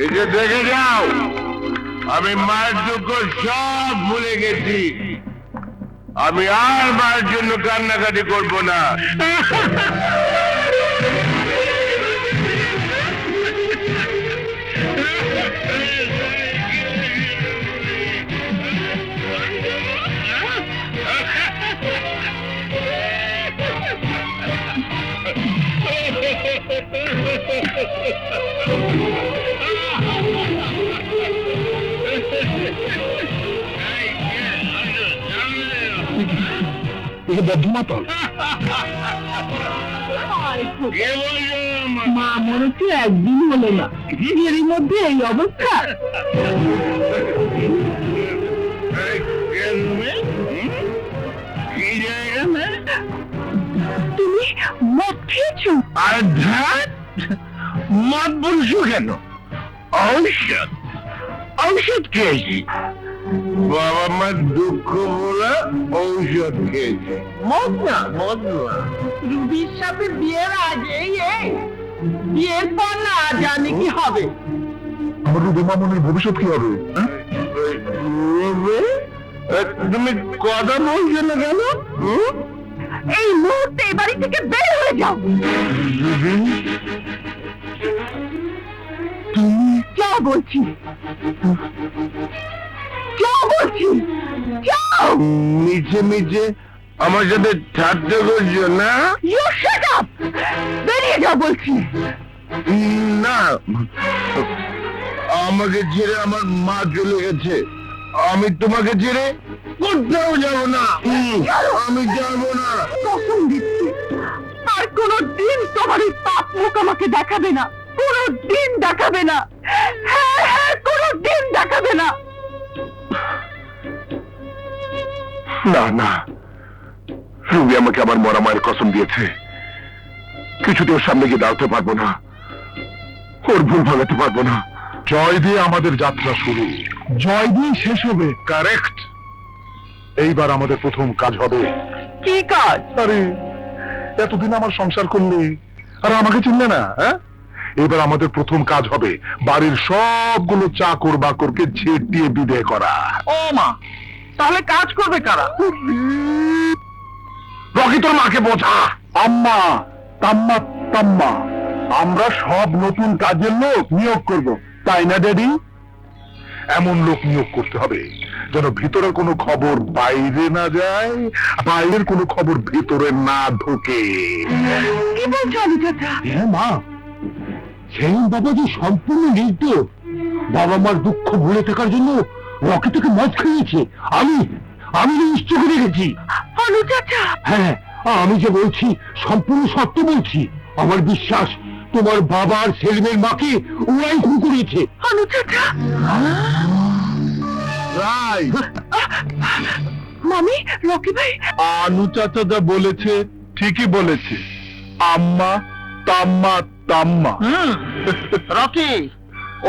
এই যে দেখে যাও, আমি মায়ের দুঃখ সব ভুলে গেছি, আমি আর মায়ের জন্য কান্নাকাটি করব না। বদ্ধ মাতাল। মা মনে হচ্ছে একদিন হলো না, এরই মধ্যে এই অবস্থা। তুমি মদ খেয়েছো? আর ধ্যাত, মদ বলছো কেন? ঔষধ, ঔষধ খেয়েছি। বাবা মার দুঃখ বলে ঔষধ খেয়েছি, মদ না, মদ না। রুবির সাথে বিয়ের আগে বিয়ের পর না জানি কি হবে। আমার রুবি মামনের ভবিষ্যৎ কি হবে? তুমি কথা বলছো না কেন? এই মুহূর্তে এই বাড়ি থেকে বের হয়ে যাও। তুমি যাও বলছি, যাও বলছি, যাও। মিছে মিছে আমার সাথে ঠাট্টা করছো না? You shut up! বেরিয়ে যাও বলছি। না, আমাকে ছেড়ে আমার মা চলে গেছে, আমি তোমাকে ছেড়ে কোথাও যাব না। আমি যাব না। কসম দিচ্ছি, আর কোনদিন তোমার এই পাপ মুখ আমাকে দেখাবে না, কোনদিন দেখাবে না। হ্যাঁ হ্যাঁ, কোনদিন দেখাবে না। না না, রুবি আমাকে আমার মরা মায়ের কসম দিয়েছে, কিছুতে ওর সামনে গিয়ে দাঁড়াতে পারবো না, ওর ভুল ভাঙাতে পারবো না। জয় দিয়ে আমাদের যাত্রা শুরু, জয় দিয়ে শেষ হবে। কারেক্ট। এইবার আমাদের প্রথম কাজ হবে। কি কাজ? আরে এতদিন আমার সংসার করলে আর আমাকে চিনলে না, হ্যাঁ? এবার আমাদের প্রথম কাজ হবে বাড়ির সবগুলো চাকর বাকরকে ঝেড় দিয়ে বিদায় করা। ও মা, তাহলে কাজ করবে কারা? রকি তোর মাকে বোঝা। আম্মা, তাম্মা, তাম্মা, আমরা সব নতুন কাজের লোক নিয়োগ করব, তাই না ড্যাডি? এমন লোক নিয়োগ করতে হবে যেন ভিতরের কোনো খবর বাইরে না যায়, বাইরের কোনো খবর ভিতরে না ঢোকে। কি বলছো আলু চাচা? হ্যাঁ মা, সেই বাবা যে সম্পূর্ণ নির্দোষ। বাবা মার দুঃখ ভুলে থাকার জন্য রকি থেকে মদ খাইয়েছে। আমি নিশ্চয় করে রেখেছি। আলু চাচা, হ্যাঁ, আমি যে বলছি সম্পূর্ণ সত্য বলছি। আমার বিশ্বাস তোমার বাবা আর সেলিমের মাকে ওরাই খুন করিয়েছে। আলু চাচা, রাই, মামি, রকি ভাই, আনু চাচা যা বলেছে ঠিকই বলেছে। আম্মা তাম্মা তাম্মা। রকি,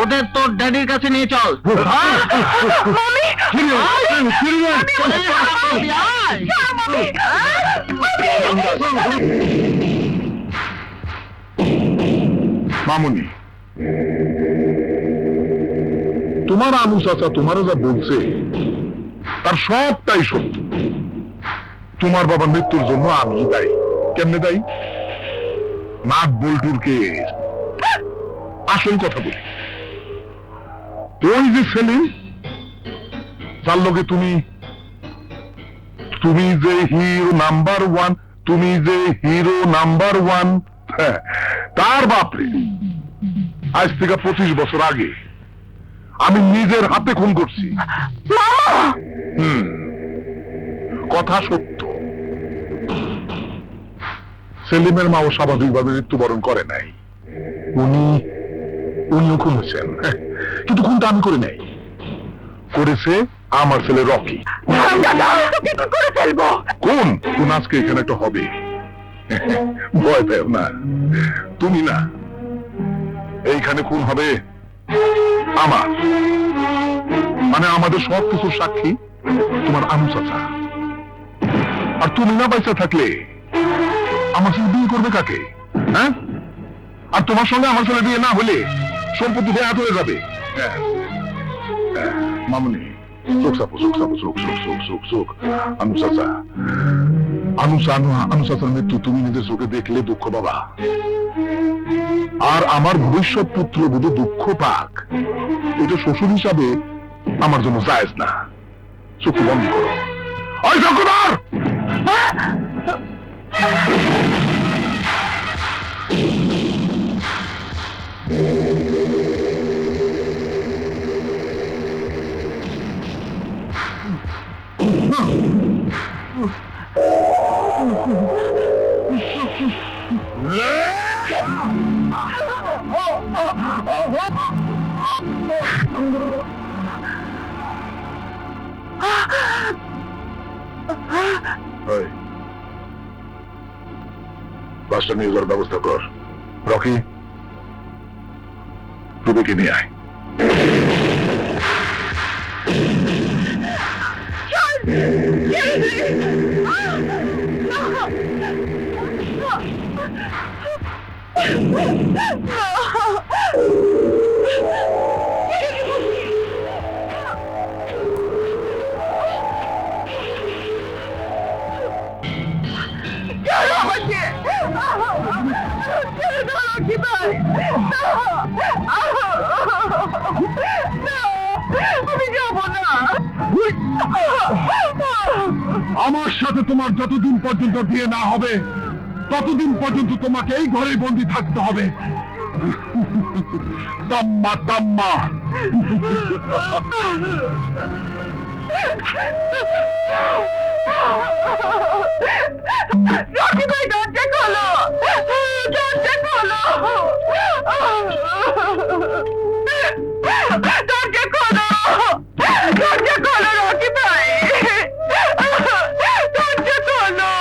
ওদের তোর ড্যাডির কাছে নিয়ে চল। মামি, মামুনি, তোমার আনু চাচা তোমারও যা বলছে তার সবটাই সত্য। তোমার বাবার মৃত্যুর জন্য আমি দায়ী। কেমনে দায়ী? নাক বল্টুর কেস। আসল কথা বলি, ওই যে সেলিম, যার লগে তুমি যে হিরো নাম্বার ওয়ান, তুমি যে হিরো নাম্বার ওয়ান, তার বাপরে আজ থেকে 25 বছর আগে আমি নিজের হাতে খুন করছি। কথা সত্য। সেলিমের মাও স্বাভাবিকভাবে মৃত্যুবরণ করে নাই। উনিও খুন হয়েছেন, কিন্তু খুনটা আমি করে নাই, করেছে আমার ছেলে রকি। করে ফেলবো। কোন আজকে এখানে একটা হবে। ভয় পেও না, তুমি না, এইখানে খুন হবে আমার, মানে আমাদের সব কিছুর সাক্ষী তোমার আনু চাচা। আর তুমি না বাইচা থাকলে আমার ছেলে বিয়ে করবে কাকে? হ্যাঁ, আর তোমার সঙ্গে আমার ছেলে বিয়ে না হলে সম্পত্তি হাত হয়ে যাবে। মামুনি, চোখ চাপো, চোখ চাপো, চোখ। আনু চাচার মৃত্যু তুমি নিজের চোখে দেখলে দুঃখ পাবা, আর আমার ভবিষ্যৎ পুত্র বুধু দুঃখ পাক, এটা শ্বশুর হিসাবে আমার জন্য জায়েজ না। চোখ বন্ধ করো। ওই চক্রধর! বাসটা নিয়ে যাওয়ার ব্যবস্থা কর। রকি, রুবিকে নিয়ে আয়। আমি যাবো না। আমার সাথে তোমার যতদিন পর্যন্ত বিয়ে না হবে ততদিন পর্যন্ত তোমাকে এই ঘরে বন্দি থাকতে হবে। তাম্মা তাম্মা। রকি ভাই, দরজা খোলো, দরজা খোলো, দরজা খোলো, দরজা খোলো রকি ভাই, দরজা খোলো।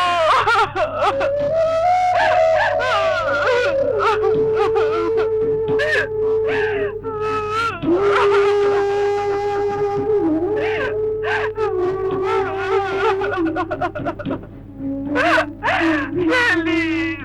সেলিম,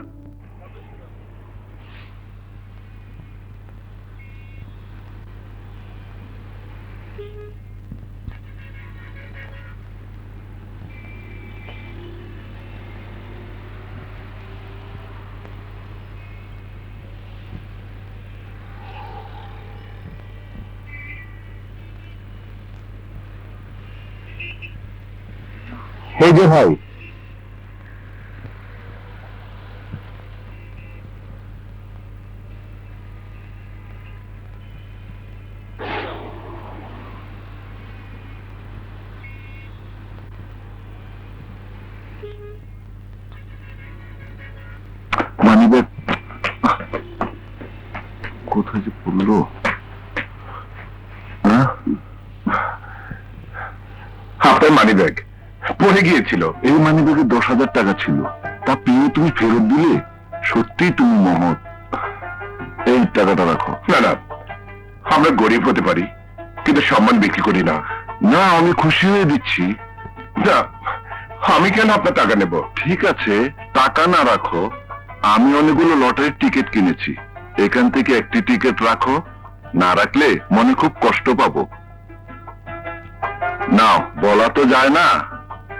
এই যে ভাই, মানিব্যাগ কোথায় যে পড়লো? আপনার মানি ব্যাগ পড়ে গিয়েছিল। এই মানিব্যাগে 10,000 টাকা ছিল, তা পেয়ে তুমি ফেরত দিলে। সত্যি তুমি মহৎ। এই টাকাটা রাখো। না না, আমরা গরিব হতে পারি কিন্তু সম্মান বিক্রি করি না। না, আমি খুশি হয়ে দিচ্ছি। না, আমি কেন আপনার টাকা নেব? ঠিক আছে, টাকা না রাখো। আমি অনেকগুলো লটারির টিকিট কিনেছি, এখান থেকে একটি টিকিট রাখো। না রাখলে মনে খুব কষ্ট পাবো। নাও, বলা তো যায় না,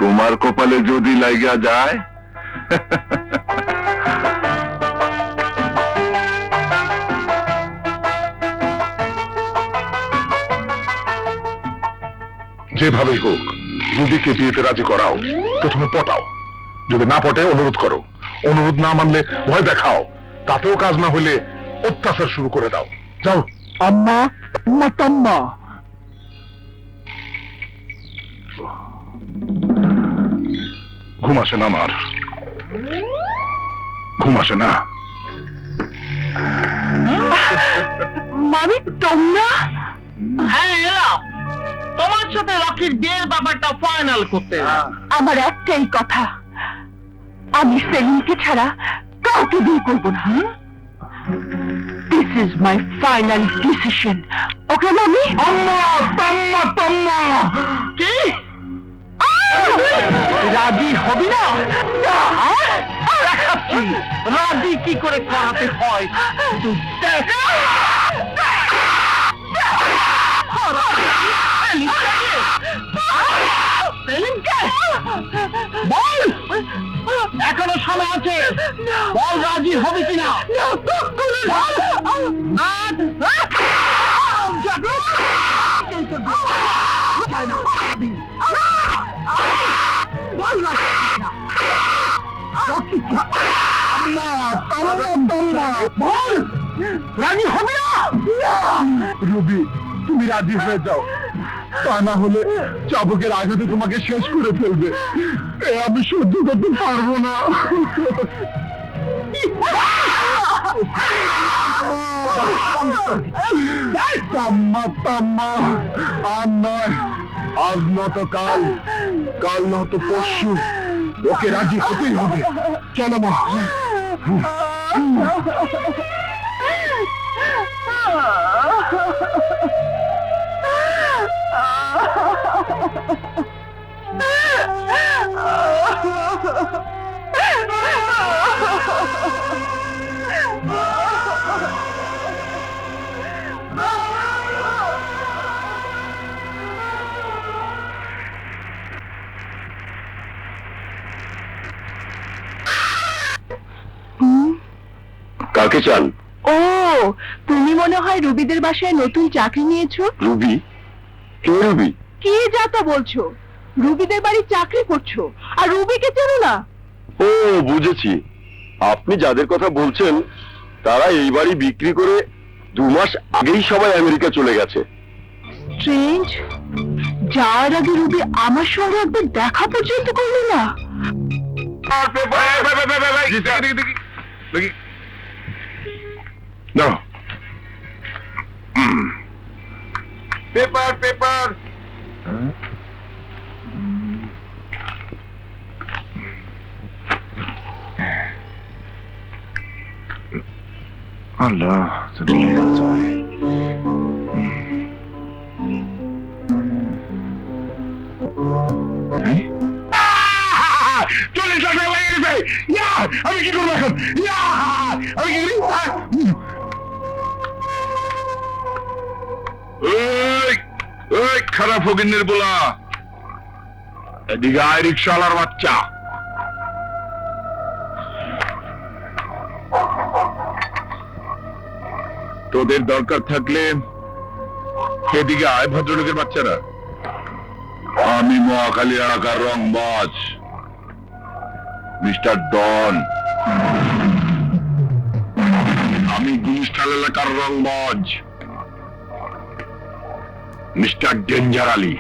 তোমার কপালে যদি লাগিয়া যায়। যেভাবেই হোক রুবিকে বিয়েতে রাজি করাও। প্রথমে পটাও, যদি না পটে অনুরোধ করো। অনুরোধ না মানলে ভয় দেখাও। তাতেও কাজ না হলে অত্যাচার শুরু করে দাও। যাও। আম্মা, আম্মা। ঘুম আসে না আমার, ঘুম আসে না। মানে তোমরা? হ্যাঁ এলাম তোমার সাথে রকির বিয়ের ব্যাপারটা ফাইনাল করতে। আমার একটাই কথা, আমি সেলিমকে ছাড়া কাউকে বিয়ে করব না। This is my final decision. Okay মামি? কি রাজি হবি না? দেখাচ্ছি রাজি কি করে করাতে হয়। তুই দেখ। বল, এখনো সময় আছে, বল রাজি হবে কিনা। বল রাজি হবে না। রুবি, তুমি রাজি হয়ে যাও, তা না হলে চাবুকের আঘাতে তোমাকে শেষ করে ফেলবে। এ আমি সহ্য করতে পারবো না। তাম্মা, তাম্মা, আর নয়, আজ নয়তো কাল, কাল নয়তো পরশু ওকে রাজি হতেই হবে। চলো মা। কাকে চান? ও, তুমি মনে হয় রুবিদের বাসায় নতুন চাকরি নিয়েছো? রুবি? কে রুবি? কি যা তা বলছো? রুবিদের বাড়ি চাকরি করছো আর রুবিকে চেনো না? ও, বুঝেছি। আপনি যাদের কথা বলছেন তারা এই বাড়ি বিক্রি করে 2 মাস আগেই সবাই আমেরিকা চলে গেছে। স্ট্রেঞ্জ, যাওয়ার আগে রুবি আমার সঙ্গে একবার দেখা পর্যন্ত করলো না। না, পেপার পেপার। আল্লাহ চল্লিশ লাখ টাকা লেগে গেছে। আমি কি করবো এখন? আমি কি করি? খারাপ ফকিন্নের বলা, এদিকে আয় রিক্সাওয়ালার বাচ্চা। তোদের দরকার থাকলে এদিকে আয় ভদ্রলোকের বাচ্চারা। আমি মহাখালী এলাকার রংবাজ মিস্টার ডন। আমি গুলিস্তান এলাকার রংবাজ মিস্টার ডেঞ্জার আলী।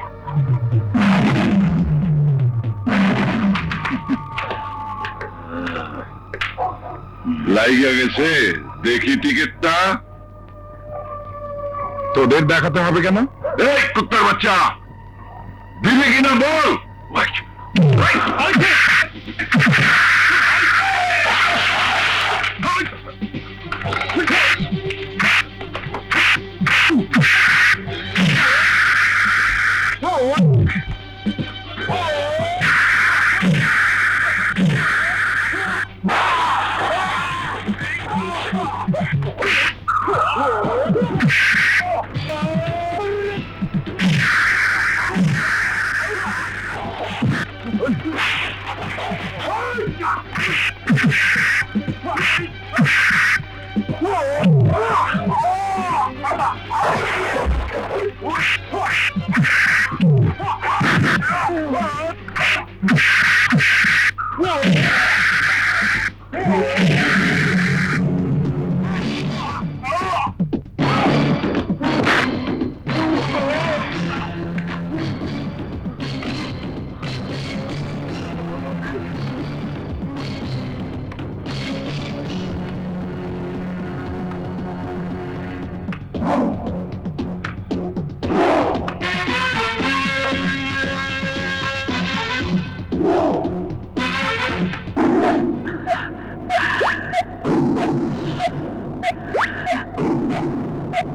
লাইগা গেছে, দেখি টিকিটটা। তোদের দেখাতে হবে কেন? এই কুত্তার বাচ্চা, দিলে কিনা বল।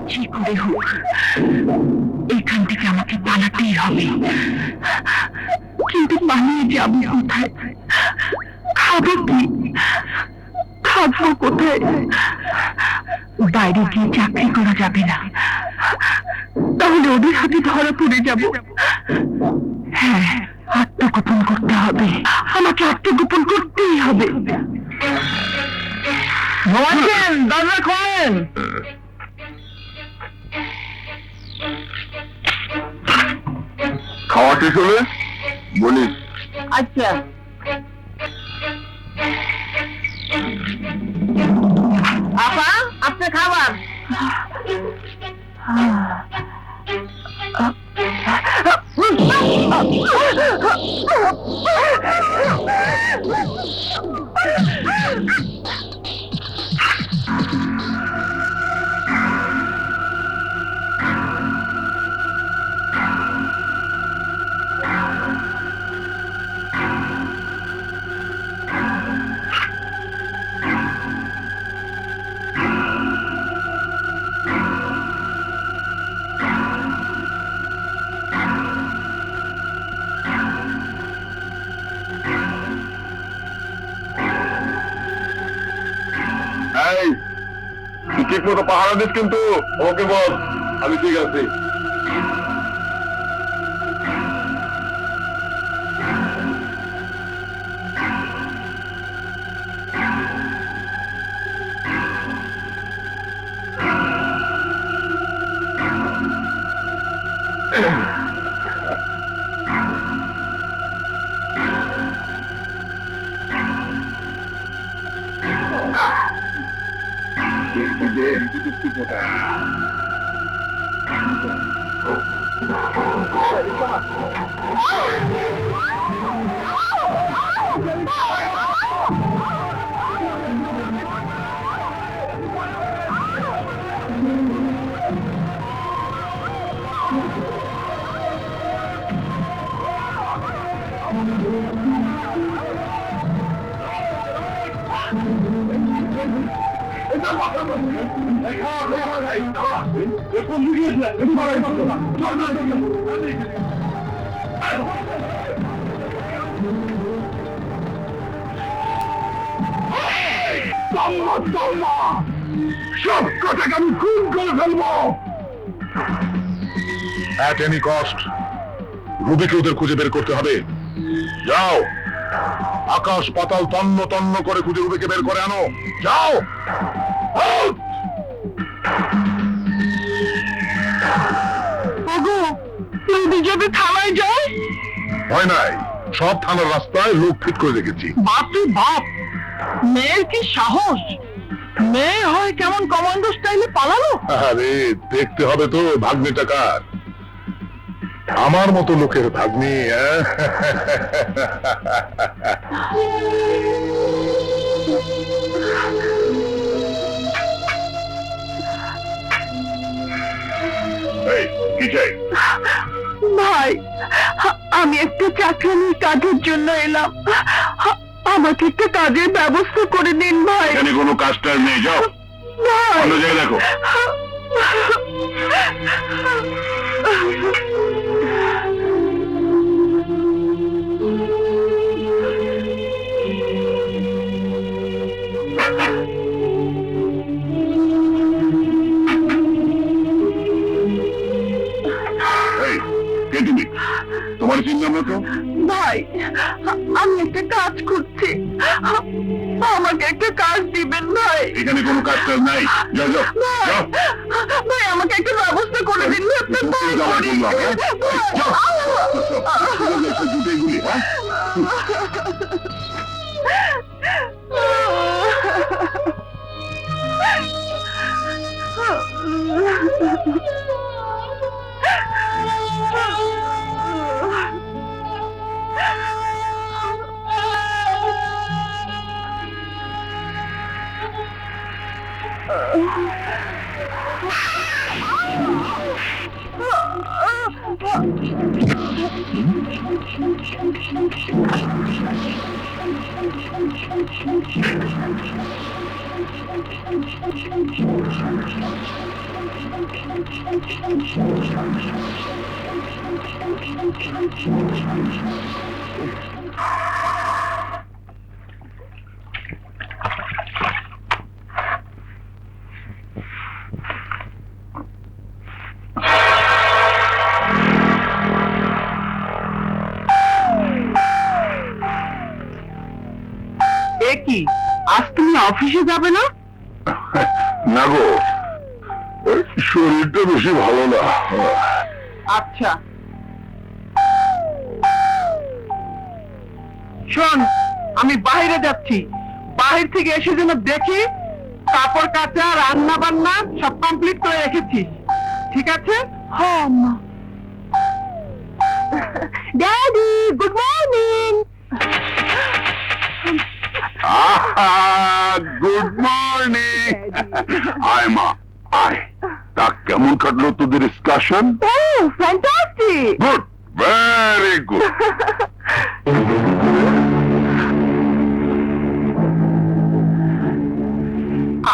কি করে হোক এখান থেকে আমাকে পালাতেই হবে, কিন্তু পালিয়ে যাবো কোথায়? খাবো কি? থাকবো কোথায়? বাইরে গিয়ে চাকরি করা যাবে না, তাহলে ওদের হাতে ধরা পড়ে যাব। হ্যাঁ, আত্মগোপন করতে হবে, আমাকে আত্মগোপন করতেই হবে। দরজা খোলেন। খাওয়া শেষ হলে বলিস। আচ্ছা, আপা আপনার খাবার। ঠিক মতো পাহারা দিস কিন্তু। ওকে বল আমি ঠিক আছি। সব কথাকে আমি খুন করে ফেলবো। At any cost, রুবিকে ওদের খুঁজে বের করতে হবে। যাও, আকাশ পাতাল তন্ন তন্ন করে খুঁজে রুবিকে বের করে আনো। যাও। ওগো, রুবি যাবে যদি থানায় যায়? হয় নাই, সব থানার রাস্তায় লোক ঠিক করে রেখেছি। বাপরে বাপ, মেয়ের কি সাহস! মেয়ে হয় কেমন কমান্ডো স্টাইলে পালালো। আরে দেখতে হবে তো ভাগ্নে টাকার, আমার মতো লোকের ভাগ্নি। কি চাই? ভাই, আমি একটা চাকরানির কাজের জন্য এলাম, আমাকে একটা কাজের ব্যবস্থা করে দিন ভাই। এখানে কোনো কাজটার নেই, যাও ভাই, অন্য জায়গায় দেখো। এই, কে তুমি? তোমার চিন্তা মতো ভাই, আমি একটা কাজ করছি, আমাকে একটা কাজ দিবেন ভাই। এখানে কোনো কাজটার নাই, যাও যাও ভাই, যাও। ভাই আমাকে একটা ব্যবস্থা করে দিন ভাই, আপনার পায়ে যাওয়ার পড়ি। জন্য, হ্যাঁ? এগুলি, হ্যাঁ? এ কি, আজ তুমি অফিসে যাবে না? না গো, ওই শরীরটা বেশি ভালো না। আচ্ছা, শোন, আমি বাইরে যাচ্ছি, বাহির থেকে এসে যেন দেখি কাপড় কাচা রান্না বান্না সব কমপ্লিট করে রেখেছিস, ঠিক আছে? হ্যাঁ আম্মা। Daddy, good morning. Good morning. আয় মা, আয়। তা কেমন কাটলো তোদের ডিসকাশন? ও ফ্যান্টাস্টিক। Good, very good.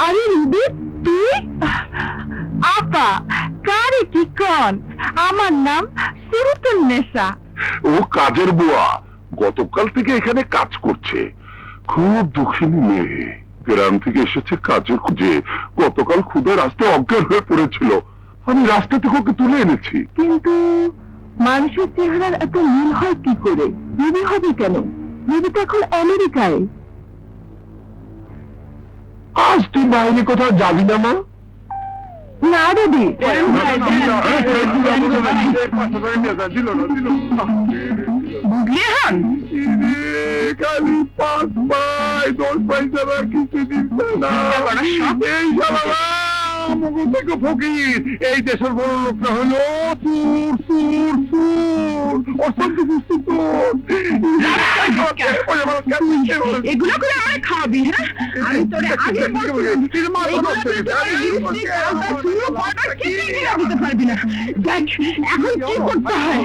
আরে রুবি, তুই? আপা, কারে কি কন? আমার নাম সিরুতুন্নেসা। ও কাজের বুয়া, গতকাল থেকে এখানে কাজ করছে। খুব দুঃখিনী মেয়ে, গ্রাম থেকে এসেছে কাজের খুঁজে। গতকাল ক্ষুধার রাস্তায় অজ্ঞান হয়ে পড়েছিল, আমি রাস্তা থেকে ওকে তুলে এনেছি। কিন্তু মানুষের চেহারার এত মিল হয় কি করে? রুবি হবে কেন? রুবি তো এখন আমেরিকায়। আজ তুই বাইরে কোথাও যাবি না মা? না দাদি, বুঝলি হান? খালি 5 পাই 10 পয়সা বা কিছু দিচ্ছে না। এই শালা আমাকে থেকে ফকির, এই দেশের বড় লোকটা হলো সুর সুর সুর, অসন্ত সুর সুর। এগুলো করে আমার খাওয়াবি? হ্যাঁ, আমি তোরে আগে দিতে পারবি না। দেখ এখন কি করতে হয়।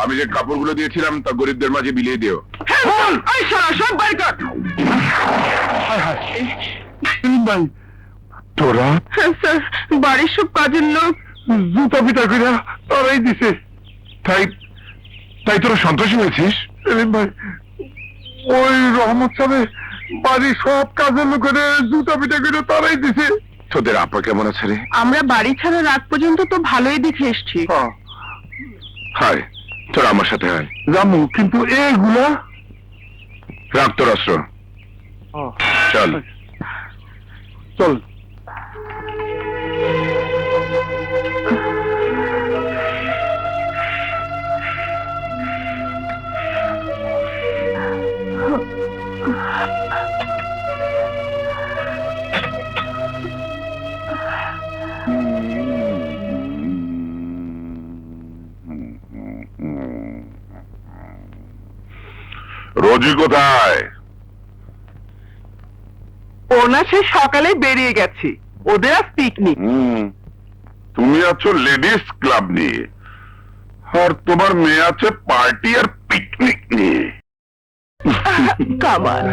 আমি যে কাপড়গুলো দিয়েছিলাম তা গরিবদের মাঝে বিলিয়ে দিও। সব বাই কর। ভাই তোরা স্যার, বাড়ির সব কাজের লোক জুতা পিটা করে তারাই দিছে। তাই তাই তোরা সন্ত্রাসী হয়েছিস? সেলিম ভাই, ওই রহমত সাহেব বাড়ির সব কাজের লোকের জুতা পিটা করে তারাই দিছে। তোদের আপা কেমন আছে রে? আমরা বাড়ি ছাড়ার রাত পর্যন্ত তো ভালোই দেখে এসছি। হায়, তোরা আমার সাথে হয় জামু, কিন্তু এগুলা রাখ তোর অস্ত্র। চল চল। রোজি কোথায়? ওনা সে সকালে বেরিয়ে গেছে, ওদের আজ পিকনিক। তুমি আছো লেডিস ক্লাব নিয়ে, আর তোমার মেয়ে আছে পার্টি আর পিকনিক নিয়ে। কামাল,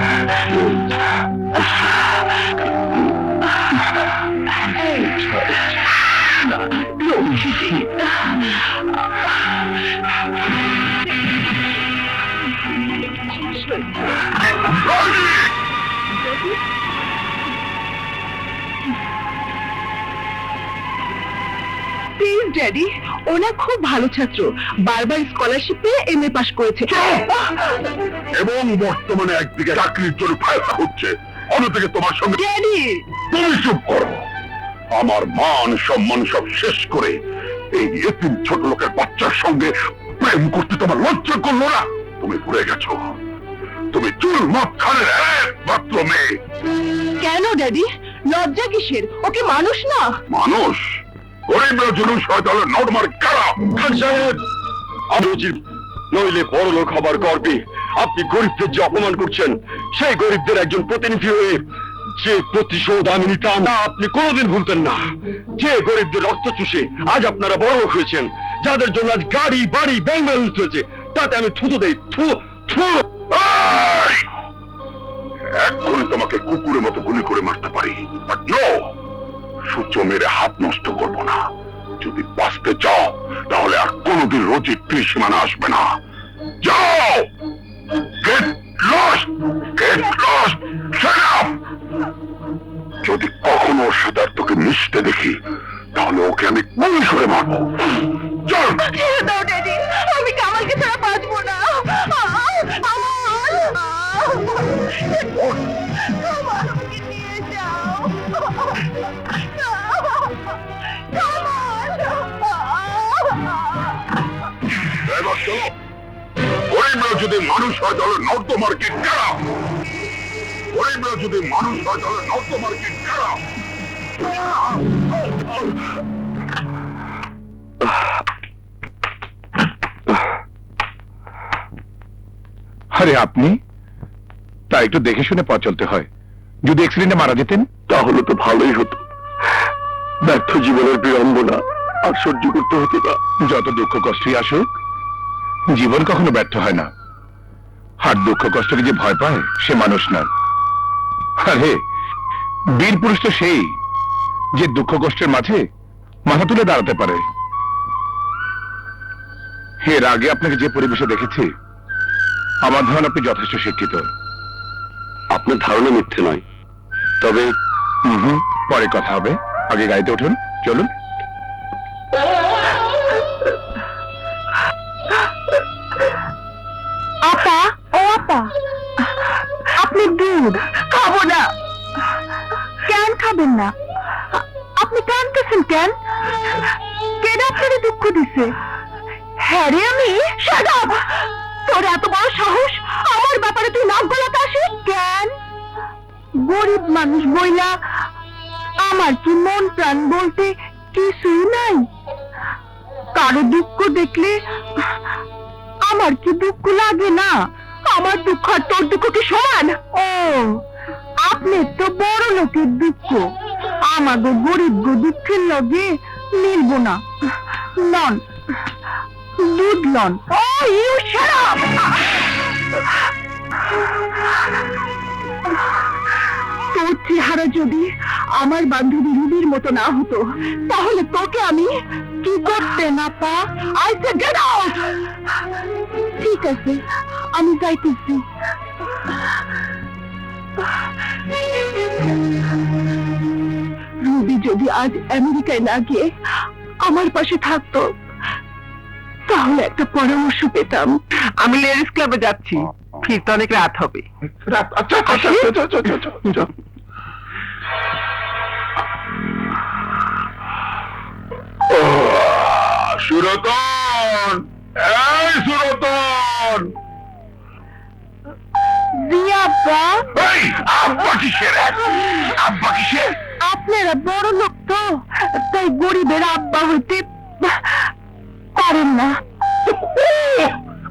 প্লিজ ড্যাডি, ওনা খুব ভালো ছাত্র, বারবার স্কলারশিপ পেয়ে এমএ পাশ করেছে। এবং বর্তমানে একদিকে চাকরির জন্য ফায়দা হচ্ছে, অন্যদিকে তোমার সঙ্গে। ড্যাডি, তুমি চুপ করো। আমার মান সম্মান সব শেষ করে এই এতিম ছোট লোকের বাচ্চার সঙ্গে প্রেম করতে তোমার লজ্জা করলো না? তুমি ভুলে গেছো তুমি চুল মদ খানের একমাত্র মেয়ে। কেন ড্যাডি, লজ্জা কিসের? ওকে মানুষ না? মানুষ? গরিবরা জুলুম শয়তান নর্মার কারা? খান সাহেব, আমি উচিত নইলে বড় লোক হবার গর্বে আপনি গরিবদের যে অপমান করছেন, সেই গরিবদের একজন প্রতিনিধি হয়ে যে প্রতিশোধ আমি নিতাম না আপনি কোনোদিন ভুলতেন না। যে গরিবদের রক্ত চুষে আজ আপনারা বড় লোক হয়েছেন, যাদের জন্য আজ গাড়ি বাড়ি ব্যাংক ব্যালেন্স হয়েছে, তাতে আমি থুতু দেই। এই! এক্ষুনি তোমাকে কুকুরের মতো গুলি করে মারতে পারি, বাট নো, সূর্য মেরে হাত নষ্ট করবো না। যদি বাঁচতে চাও তাহলে আর কোনোদিন রোজির ত্রিসীমানা আসবে না। যাও, get lost, get lost, shut up. যদি কখনো ওর সাথে আর তোকে মিশতে দেখি তাহলে ওকে আমি গুলি করে মারবো। চল। ছেড়ে দাও ড্যাডি, আমি কামালকে ছাড়া বাঁচবো না। কামাল, আমাকে নিয়ে যাও। এবার চলো। গরিবরা যদি মানুষ হয় তাহলে নর্দমার কি কারা? গরিবরা যদি মানুষ হয় তাহলে নর্দমার কি কারা? আরে আপনি? তা একটু দেখে শুনে পথ চলতে হয়। যদি অ্যাক্সিডেন্টে মারা যেতেন তাহলে তো ভালোই হতো। ব্যর্থ জীবনের বিড়ম্বনা আর সহ্য করতে হতো না। যত দুঃখ কষ্টই আসুক, জীবন কখনো ব্যর্থ হয় না। আর দুঃখ কষ্টকে যে ভয় পায় সে মানুষ না। আরে বীর পুরুষ তো সেই যে দুঃখ কষ্টের মাঝে মাথা তুলে দাঁড়াতে পারে। এর আগে আপনাকে যে পরিবেশে দেখেছি, আমার ধারণা আপনি যথেষ্ট শিক্ষিত। আপনার ধারণা মিথ্যে নয়, তবে পরে কথা হবে। আগে গাড়িতে উঠুন, চলুন। আপা, ও আপা, আপনি দুধ খাবো না। কেন খাবেন না? আপনি কাঁদতেছেন কেন? কেন আপনাকে দুঃখ দিছে? হ্যাঁ রে, আমি শাট আপ। তোর এত বড় সাহস আমার ব্যাপারে তুই নাক গলাতে আসিস কেন? গরিব মানুষ বইলা আমার কি মন প্রাণ বলতে কিছুই নাই? কারো দুঃখ দেখলে আমার কি দুঃখ লাগে না? আমার দুঃখ আর তোর দুঃখ কি সমান? ও, আপনি তো বড় লোকের দুঃখ, আমাদের গরিব দুঃখের লগে মিলব না। লন, দুধ লন। ও ইউ শাট আপ। তোর চেহারা যদি আমার বান্ধবী রুবির মতো না হতো তাহলে তোকে আমি কি করতে না পা আই সে গেট আউট। ঠিক আছে, আমি যাইতেছি। রুবি যদি আজ আমেরিকায় না গিয়ে আমার পাশে থাকতো তাহলে একটা পরামর্শ পেতাম। আমি লেডিস ক্লাবে যাচ্ছি, ফিরতে অনেক রাত হবে। আচ্ছা আচ্ছা আচ্ছা আচ্ছা আচ্ছা আচ্ছা। সুরতন, এই সুরতন! জি আব্বা। এই, আব্বা কিসের? আব্বা কিসের? আপনারা বড় লোক তো, তাই গরিবের আব্বা হইতে পারেন না।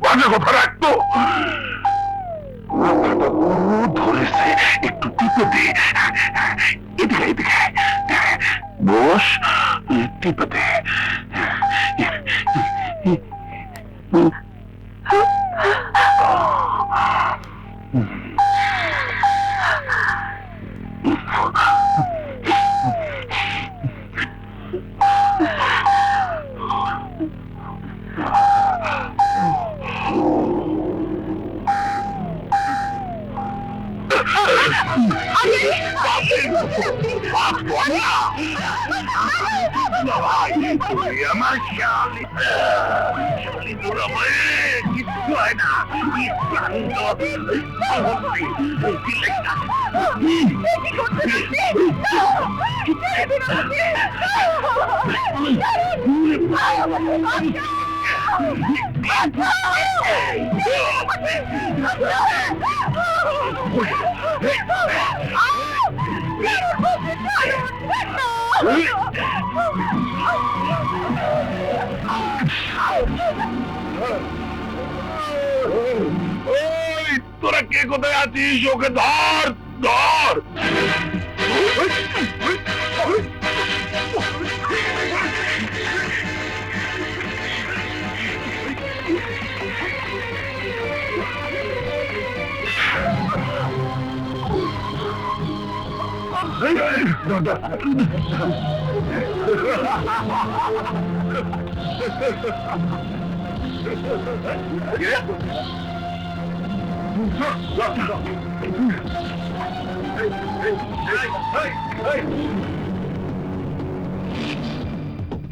বাজে কথা রাখতো। মাথাটা বড় ধরেছে, একটু টিপে দে। এদিকে এদিকে বস, টিপে দে। আমার শালি, শালি তোরা কিছু হয় না। তোরা কে কোথায় আছিস? ওকে ধর ধর।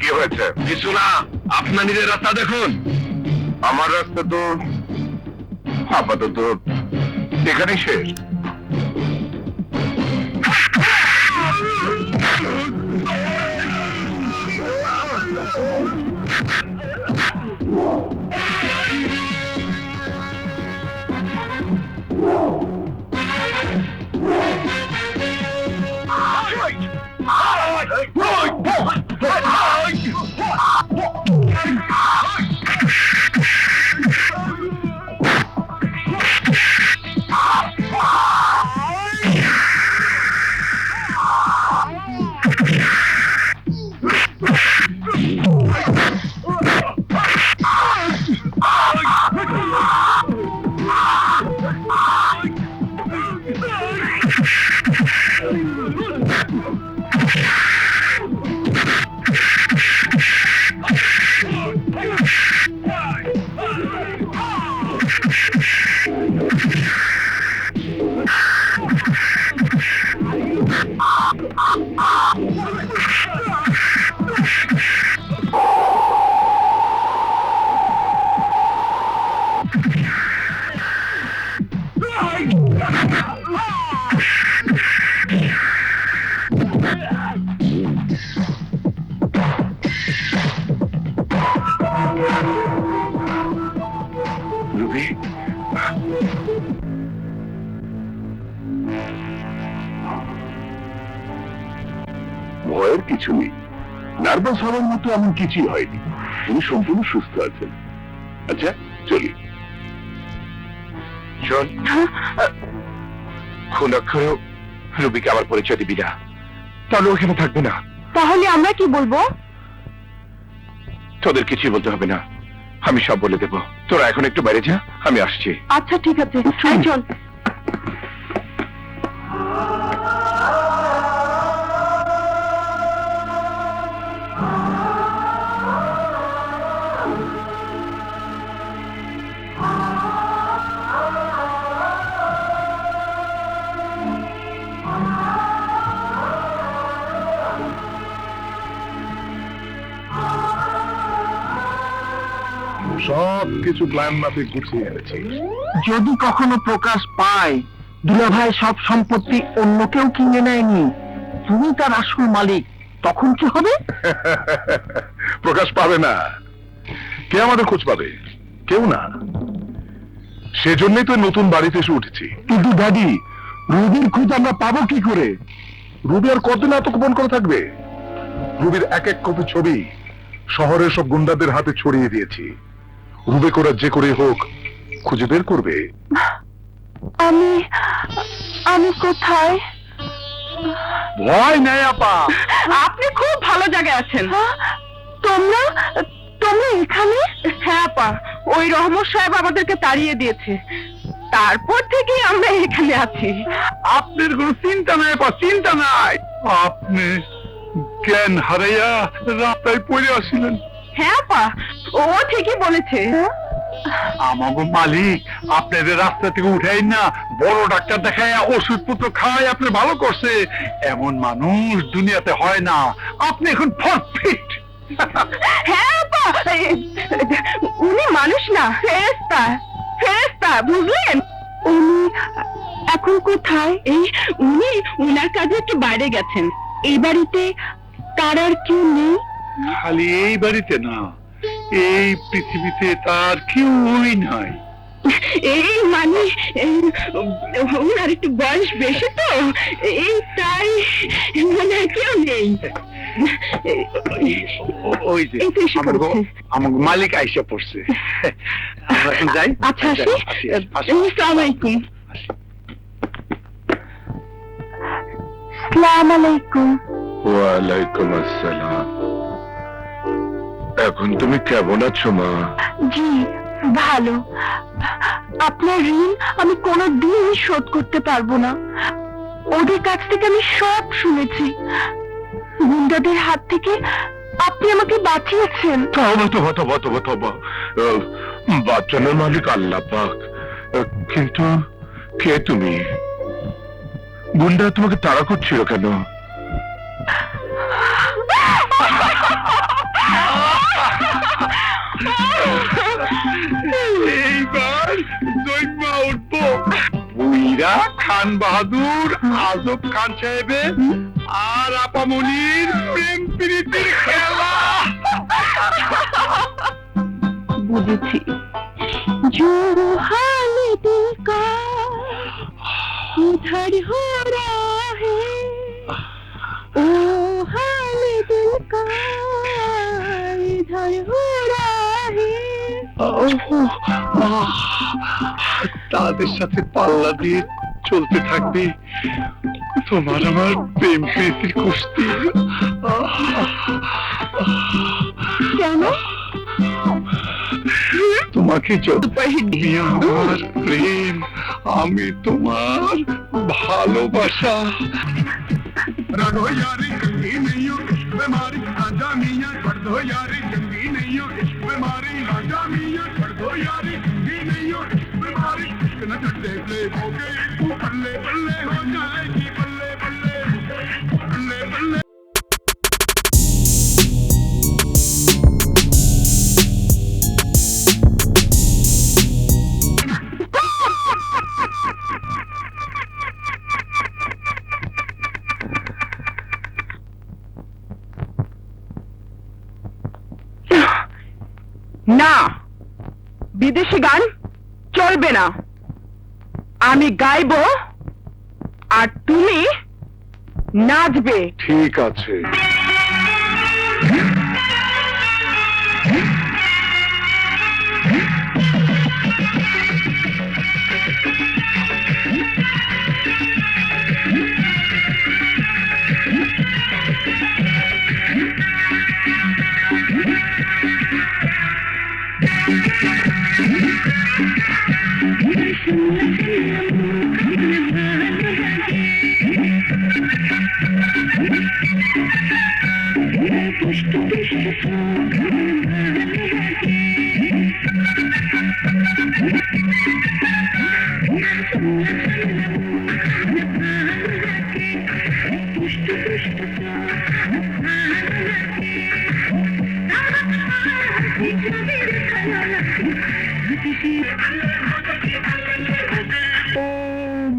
কি হয়েছে? কিছু না, আপনার নিজের রাস্তা দেখুন। আমার রাস্তা তো আপাতত এখানেই শেষ। রুবি, ভয়ের কিছু নেই। নার্ভাস হওয়ার মতো এমন কিছুই হয়নি। তুমি সম্পূর্ণ সুস্থ আছেন। আচ্ছা চলি। শোন, খুন অক্ষরেও রুবিকে আমার পরিচয় দিবি না, তাহলে ওখানে থাকবে না। তাহলে আমরা কি বলবো? তোদের কিছুই বলতে হবে না, আমি সব বলে দেবো। তোরা এখন একটু বাইরে যা, আমি আসছি। আচ্ছা ঠিক আছে, চল। সব কিছু প্ল্যান মাফিক গুছিয়ে এনেছি। যদি কখনো প্রকাশ পায় দুলাভাই সব সম্পত্তি অন্য কেউ কিনে নেয়নি, তুমি তার আসল মালিক, তখন কি হবে? প্রকাশ পাবে না। কে আমাদের খোঁজ পাবে? কেউ না। সেজন্যই তো নতুন বাড়িতে এসে উঠেছি। কিন্তু দাদি, রুবির খোঁজ আমরা পাবো কি করে? রুবি আর কতদিন এত গোপন করে থাকবে? রুবির এক এক কপি ছবি শহরের সব গুন্ডাদের হাতে ছড়িয়ে দিয়েছি। রুবে করা যে করে হোক খুঁজে বের করবে। আমি কোথায়? ভয় নেই আপা। আপনি খুব ভালো জায়গায় আছেন। তোমরা তোমরা এখানে? হ্যাঁ আপা, ওই রহমত সাহেব আমাদেরকে তাড়িয়ে দিয়েছে, তারপর থেকেই আমরা এখানে আছি। আপনার কোনো চিন্তা নাই আপা, চিন্তা নাই। আপনি জ্ঞান হারাইয়া রাস্তায় পড়ে আসিলেন। হ্যাঁ আপা, ও ঠিকই বলেছে। আমাগো মালিক আপনাদের রাস্তা থেকে উঠাই না, বড় ডাক্তার দেখায় ওষুধপত্র খাওয়াই আপনি ভালো করছে। এমন মানুষ দুনিয়াতে হয় না। আপনি এখন পারফেক্ট। হ্যাঁ আপা, উনি মানুষ না, ফেরেশতা। ফেরেশতা, বুঝলেন? উনি এখন কোথায়? উনি উনার কাজে একটু বাইরে গেছেন। এই বাড়িতে তার আর কেউ নেই? খালি এই বাড়িতে না, এই পৃথিবীতে তার কেউই নাই। এই মানে ওনার একটু বয়স বেশি তো, এই তাই মানে কেউ নেই। ওই যে এই তো এসে পড়েছে। আমাকে মালিক আইসা পড়ছে। আমরা এখন যাই। আচ্ছা, আসি। আসসালামু আলাইকুম। আসসালামু আলাইকুম। ওয়ালাইকুম আসসালাম। এখন তুমি কেমন আছো মা? জি ভালো। আপনার ঋণ আমি কোনোদিন শোধ করতে পারবো না। ওদের কাছ থেকে আমি সব শুনেছি। গুন্ডাদের হাত থেকে আপনি আমাকে বাঁচিয়েছেন। তবা তবা তবা তবা তবা। বাচ্চানের মালিক আল্লাহ পাক। কিন্তু কে তুমি? গুন্ডা তোমাকে তাড়া করছিল কেন? এইবার জৈমা উঠবো। বুইরা খান বাহাদুর, আজব খান সাহেবের আর আপামনির প্রেম প্রীতির খেলা। বুঝেছি। जो हाल दिल का उधर हो रहा है, ओ हाल दिल का इधर हो रहा है। তাদের সাথে পাল্লা দিয়ে চলতে থাকবে তোমার আমার প্রেম প্রীতির কুস্তি। কেন? তোমাকে যতই আমার প্রেম, আমি তোমার ভালোবাসা। रखो यारी जंगी नहीं हो इश्क बीमारी, राजा मियां छोड़ दो यारी जंगी नहीं हो इश्क बीमारी, राजा मियां छोड़ दो यारी जंगी नहीं हो इश्क बीमारी। इश्क न चढ़ते प्ले हो गई तू बल्ले बल्ले हो जाएगी, बल्ले बल्ले बल्ले बल्ले। না, বিদেশি গান চলবে না। আমি গাইবো আর তুমি নাচবে। ঠিক আছে।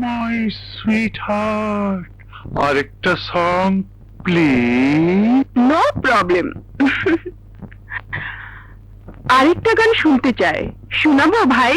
মাই সুইট হার্ট, আরেকটা সং প্লিজ। No problem. আরেকটা গান শুনতে চাই, শোনাবো ভাই?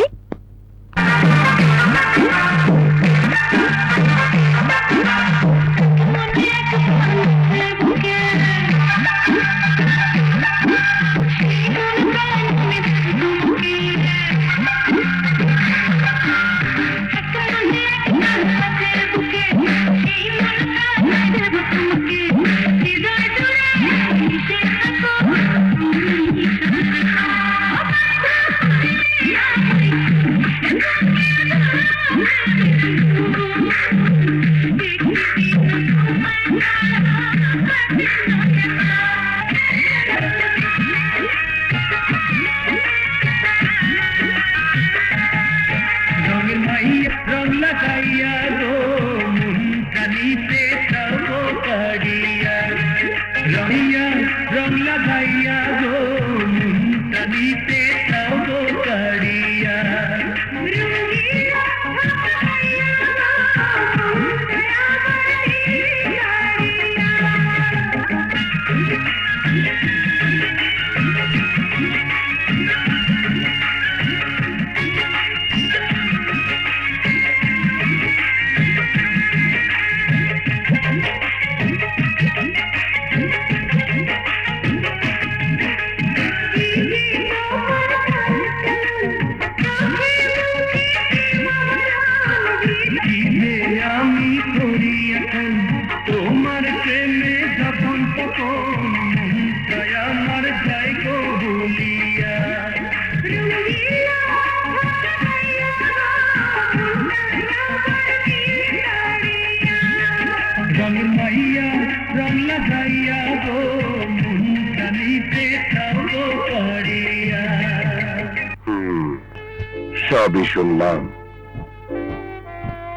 সবই শুনলাম,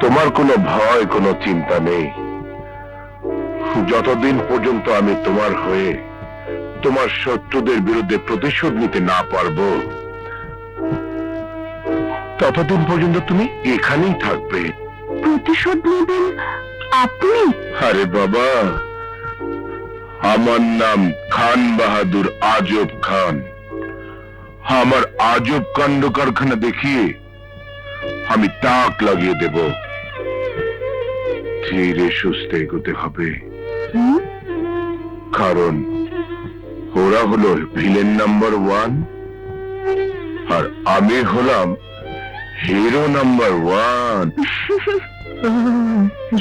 তোমার কোনো ভয়, কোনো চিন্তা নেই। যতদিন পর্যন্ত আমি তোমার হয়ে তোমার শত্রুদের বিরুদ্ধে প্রতিশোধ নিতে না পারবো, ততদিন পর্যন্ত তুমি এখানেই থাকবে। প্রতিশোধ নেবেন আপনি? আরে বাবা, আমার নাম খান বাহাদুর আজব খান। আমার আজব কাণ্ড কারখানা দেখিয়ে আমি তাক লাগিয়ে দেব। ধীরে সুস্থে এগোতে হবে, কারণ ওরা হলো ভিলেন নাম্বার 1 আর আমি হলাম হিরো নাম্বার 1।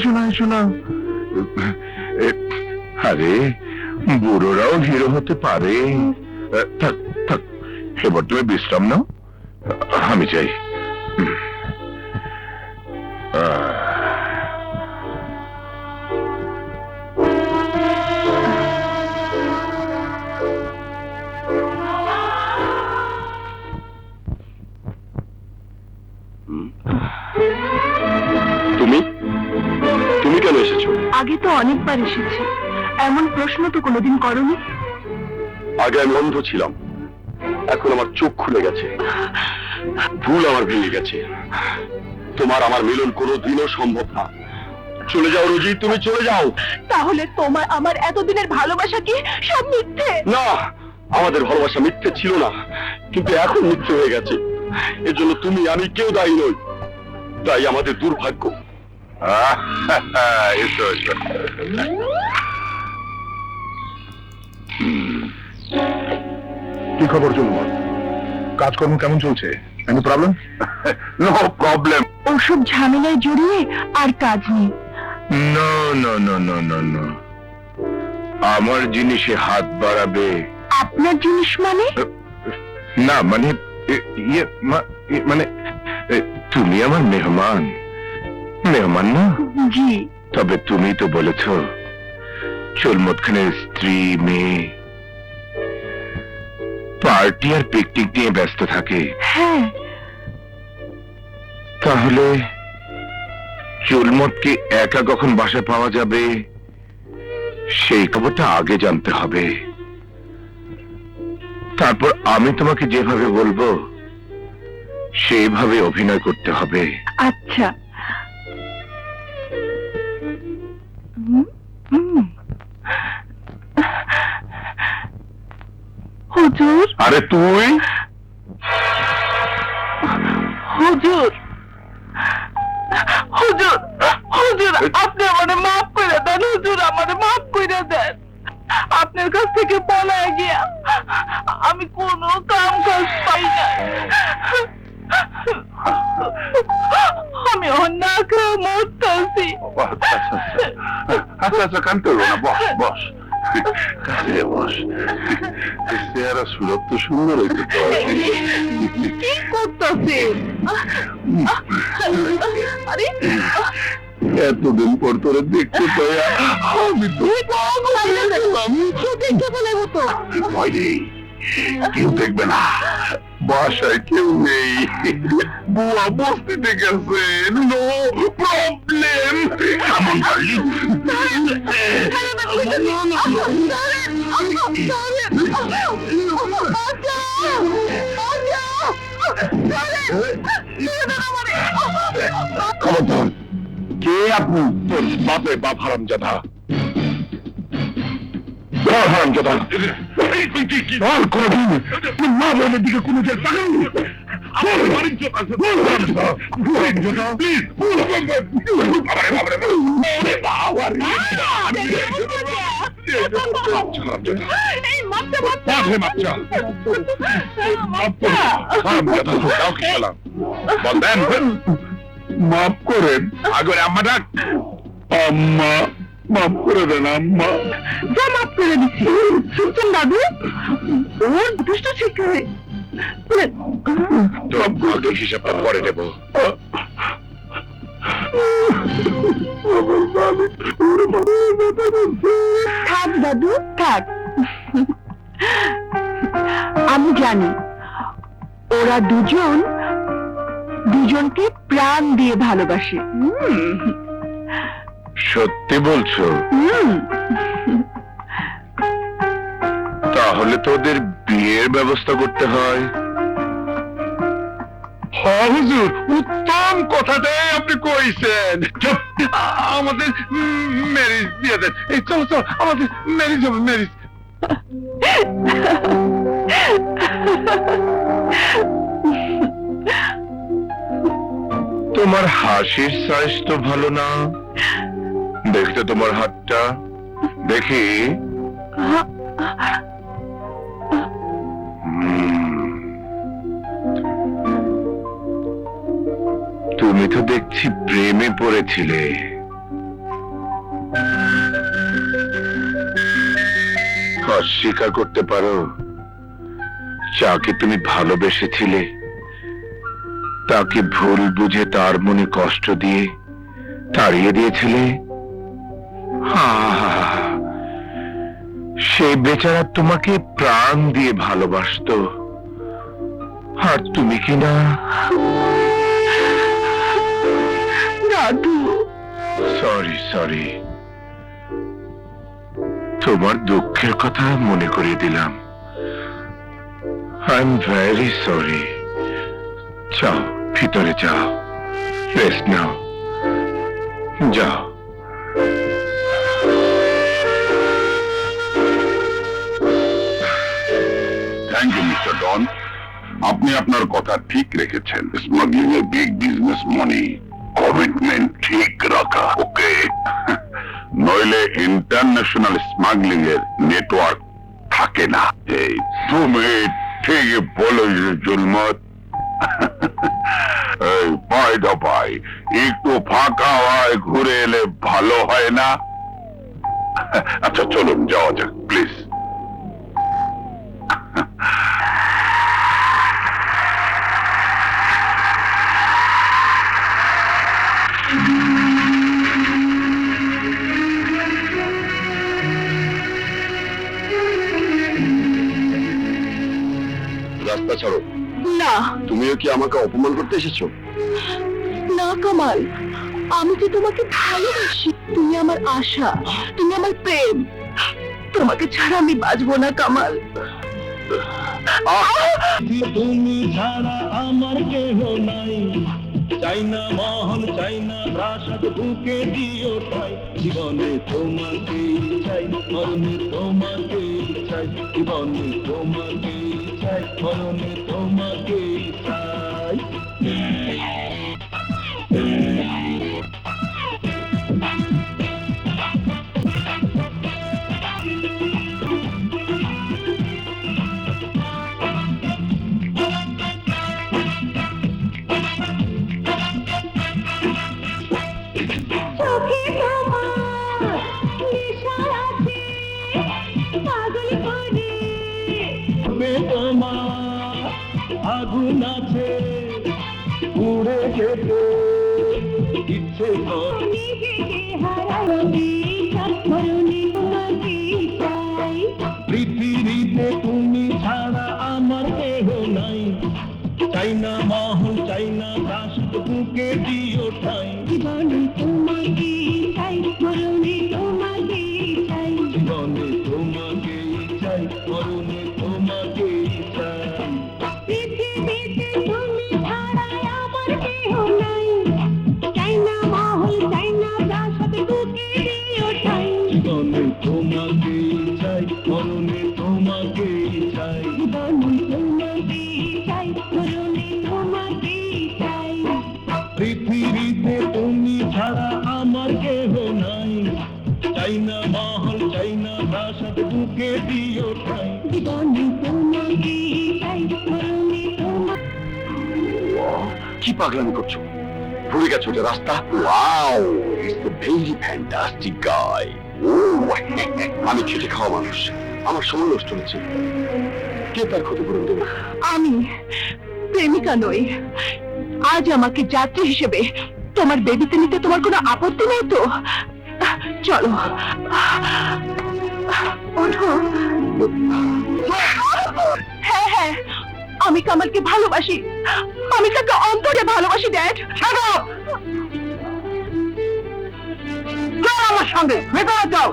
শোনা শোনা, আরে বুড়োরাও হিরো হতে পারে। থাক থাক, এবার তুমি বিশ্রাম নাও, আমি চাই। তুমি তুমি কেন এসেছো? আগে তো অনেকবার এসেছি, এমন প্রশ্ন তো কোনোদিন করনি। আগে আমি অন্ধ ছিলাম, এখন আমার চোখ খুলে গেছে, ভুল আমার ভেঙে গেছে। তোমার আমার মিলন কোনোদিনও সম্ভব না। চলে যাও রোজি, তুমি চলে যাও। তাহলে তোমার আমার এতদিনের ভালোবাসা কি সব মিথ্যে? না, আমাদের ভালোবাসা মিথ্যে ছিল না, কিন্তু এখন মিথ্যে হয়ে গেছে। এর জন্য তুমি আমি কেউ দায়ী নই, তাই আমাদের দুর্ভাগ্য। এসো এসো। কি খবর জুলমত? কাজকর্ম কেমন চলছে? Any problem? No problem. ওসব ঝামেলায় জড়িয়ে আর কাজ নেই। No no no no no no, আমার জিনিসে হাত বাড়াবে? আপনার জিনিস মানে? না মানে মানে তুমি আমার মেহমান, মেহমান না? জি। তবে তুমি তো বলেছ চুলমত খানের স্ত্রী মেয়ে পার্টি আর পিকনিক নিয়ে ব্যস্ত থাকে। হ্যাঁ। তাহলে চুলমতকে একা কখন বাসায় পাওয়া যাবে সেই খবরটা আগে জানতে হবে। তারপর আমি তোমাকে যেভাবে বলবো সেইভাবে অভিনয় করতে হবে। আচ্ছা। হুম, হুম। হুজুর, আরে তুই হুজুর, হুজুর, হুজুর, আপনি আমারে মাফ করে দেন। হুজুর, আমারে মাফ করে দেন। আপনার কাছ থেকে পলায় গিয়া আমি কোনো কাম কাজ পাই না। আমি অন্য কেউ মরতেছি। আচ্ছা আচ্ছা কান করবো না, বস বস কাছে বস। চেহারা সুরত তো সুন্দর হয়েছে তো। কি করতেছেন? আরে এতদিন পর তোরে দেখতে পাই আমি তো দেখতে পেলে হতো। ভয় নেই, কেউ দেখবে না, বাসায় কেউ নেই, বুয়া বস্তিতে গেছে, নো প্রবলেম। এমন পারলি খবরদার, কে আপনি? তোর বাপে বাপ হারামজাদা, হারামজাদা। আর কোনদিন মা বোনের দিকে কোনো যে তাকাইনি। মাফ করেন, আগে আম্মা ডাক। আম্মা মাফ করে দেন আম্মা। যা মাফ করে দিচ্ছি। শুনছেন দাদু, ওর দুষ্ট ঠিক করে হিসাবটা পরে দেব। থাক দাদু, থাক। আমি জানি ওরা দুজনকে প্রাণ দিয়ে ভালোবাসে। সত্যি বলছো? তাহলে তো ওদের বিয়ের ব্যবস্থা করতে হয়। হ্যাঁ হুজুর, উত্তম কথাটাই আপনি কইছেন। আমাদের ম্যারেজ দিয়ে দেন। এই চলো চলো, আমাদের ম্যারেজ হবে, ম্যারেজ। তোমার হাসির সাইজ তো ভালো না, দেখতে তোমার হাতটা দেখি। তুমি তো দেখছি প্রেমে পড়েছিলে। অস্বীকার করতে পারো যাকে তুমি ভালোবেসেছিলে তাকে ভুল বুঝে তার মনে কষ্ট দিয়ে তাড়িয়ে দিয়েছিলে। সেই বেচারা তোমাকে প্রাণ দিয়ে ভালোবাসতো, আর তুমি কি না? দাদু, সরি সরি, তোমার দুঃখের কথা মনে করিয়ে দিলাম। I am very sorry. যাও, ভিতরে যাও, রেস্ট নাও, যাও। থ্যাংক ইউ মিস্টার ডন, আপনি আপনার কথা ঠিক রেখেছেন। Smuggling a big business money, commitment ঠিক রাখা, ওকে? নইলে ইন্টারন্যাশনাল স্মাগলিং এর নেটওয়ার্ক থাকে না। এই তুমি ঠিক বলো জুলমত। বাই দা বাই, একটু ফাঁকা হয় ঘুরে এলে ভালো হয় না? আচ্ছা চলুন যাওয়া যাক প্লিজ। রাস্তা ছাড়ো। না তুমিও কি আমাকে অপমান করতে এসেছো? না কামাল, আমি যে তোমাকে ভালোবাসি। তুমি আমার আশা, তুমি আমার প্রেম। তোমাকে ছাড়া আমি বাঁচবো না কামাল। তুমি ছাড়া আমার কেহ নাই, চাই না মহল চাই না প্রাসাদ, বুকে দিও ঠাই, জীবনে তোমাকেই চাই, মরণে তোমাকেই চাই, জীবনে তোমাকেই চাই, মরণে তোমাকেই চাই। তোমার আগুন আছে উড়ে যেতে ইচ্ছে পৃথিবীতে তুমি ছাড়া আমার কেহ নাই, চাই না মহল চাই না প্রাসাদ, বুকে দিও ঠাই, জীবনে তোমাকে চাই, মরণে তোমাকে চাই, জীবনে তোমাকে চাই, মরণে তোমাকে চাই। পৃথিবীতে তুমি ছাড়া আমার কেহ নাই, চাই না মহল চাই না প্রাসাদ, বুকে দিও ঠাই, জীবনে তোমাকে চাই, মরণে তোমাকে চাই, জীবনে তোমাকে চাই, মরণে তোমাকে চাই। পৃথিবীতে তুমি ছাড়া আমার কেহ নাই, চাই না মহল চাই না প্রাসাদ, বুকে দিও ঠাই, জীবনে তোমাকে চাই, মরণে তোমাকে। কি পাগলামি করছো? ভুলে গেছো যে রাস্তা? Wow, it's a very fantastic guy. আমি খেটে খাওয়া মানুষ, আমার সময় নষ্ট হচ্ছে, কে তার ক্ষতিপূরণ দেবে? আমি প্রেমিকা নই। আজ আমাকে যাত্রী হিসেবে তোমার বেবিতে নিতে তোমার কোনো আপত্তি নেই তো? চলো ওঠো। হ্যাঁ হ্যাঁ, আমি কামালকে ভালোবাসি, আমি তাকে অন্তরে ভালোবাসি। ড্যাড আমার সঙ্গে ভেতরে যাও।